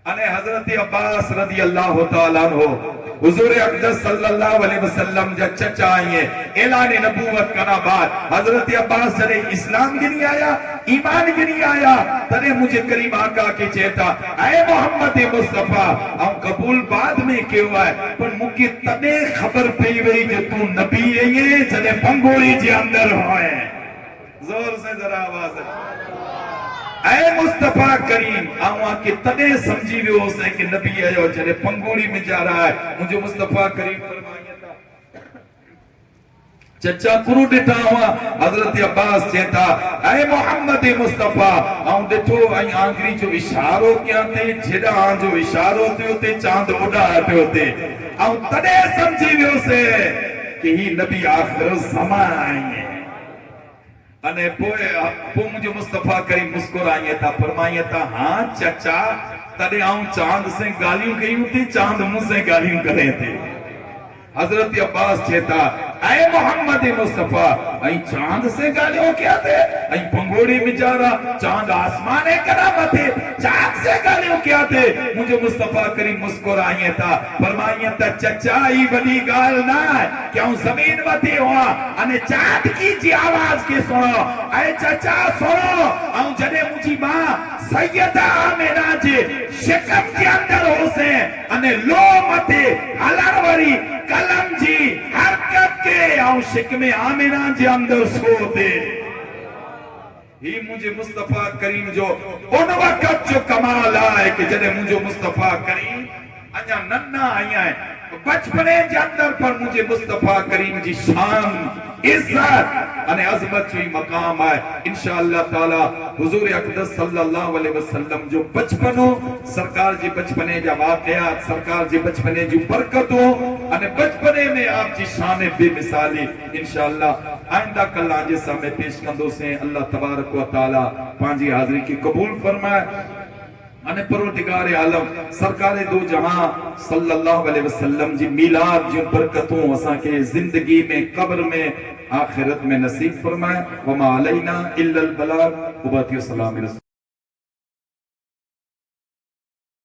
انہیں حضرت عباس رضی اللہ تعالیٰ عنہ حضور اقدس صلی اللہ علیہ وسلم جا چچا آئیے اعلان نبوت کنا بعد حضرت عباس جنہیں اسلام گنی آیا ایمان گنی آیا تنے مجھے کریم آقا کے چہتا اے محمد مصطفیٰ ہم قبول بعد میں کیوں آئے پر مجھے تنے خبر پہی وہی جو تو نبی ہے یہ جنہیں پنگوڑی جی اندر ہوئے زور سے ذرا آواز ہے اے مصطفیٰ کریم آوان کے تنے سمجھی بھی ہو سکے کہ نبی ہے اور جنہیں پنگوڑی میں جا رہا ہے مجھے مصطفیٰ کریم فرمائیے تھا چچا کرو ڈٹا ہوا حضرت عباس چہتا اے محمد مصطفیٰ آؤں ڈٹو آئی آنگری جو اشاروں کیا تھے جھڑا آن جو اشاروں تے ہوتے چاند اڑا آتے ہوتے آؤں تنے سمجھی بھی ہو سکے کہ ہی نبی آخر زمان آئیں گے انے پو مجھے مصطفیٰ کریم مسکرائیے تھا فرمائیے تھا ہاں چچا تڑے آؤں چاند سے گالیوں کہیں تھی چاند مجھ سے گالیوں کرے تھے حضرت عباس چہتا اے محمد مصطفیٰ ائی چاند سے گالیوں کیا تھے ائی پنگوڑی میں جا رہا چاند آسمانے کرامت ہے چاند سے گالیوں کیا تھے مجھے مصطفیٰ کریم مسکرائیے تھا فرمائیے تھا چچا ہی بڑی گال نہ ہے کیا ہوں زمین وطی ہوا انہیں چاند کی جی آواز کی سنو اے چچا سنو ہوں جنہیں مجھے ماں سیدہ آمینہ جی شکم کے اندر ہو سے انہیں لو متے حلروری کلم جی حرکت کے آؤں شکم آمینہ جی اندر سو دے ہی مجھے مصطفیٰ کریم جو ان وقت جو کمال آئے کہ جنہیں مجھے مصطفیٰ کریم انجا ننہ آئی آئے بچپنے جاندر پر مجھے مصطفیٰ کریم جی شان عزت انہیں عظمت جو مقام آئے انشاءاللہ تعالی حضور اقدس صلی اللہ علیہ وسلم جو بچپنوں سرکار جی بچپنے جا واقعات سرکار جی بچپنے جو برکتوں انہیں بچپنے میں آپ جی شان بے مثالی انشاءاللہ آئندہ کل آنجے سامنے پیش کندوں سے اللہ تبارک و تعالی پانچی حاضری کی قبول فرمائے انہیں پروردگار عالم سرکار دو جہاں صلی اللہ علیہ وسلم جی میلاد جو برکتوں اساں کے زندگی میں قبر میں آخرت میں نصیب فرمائے وما علینا الا البلاغ وباتی و سلام رسول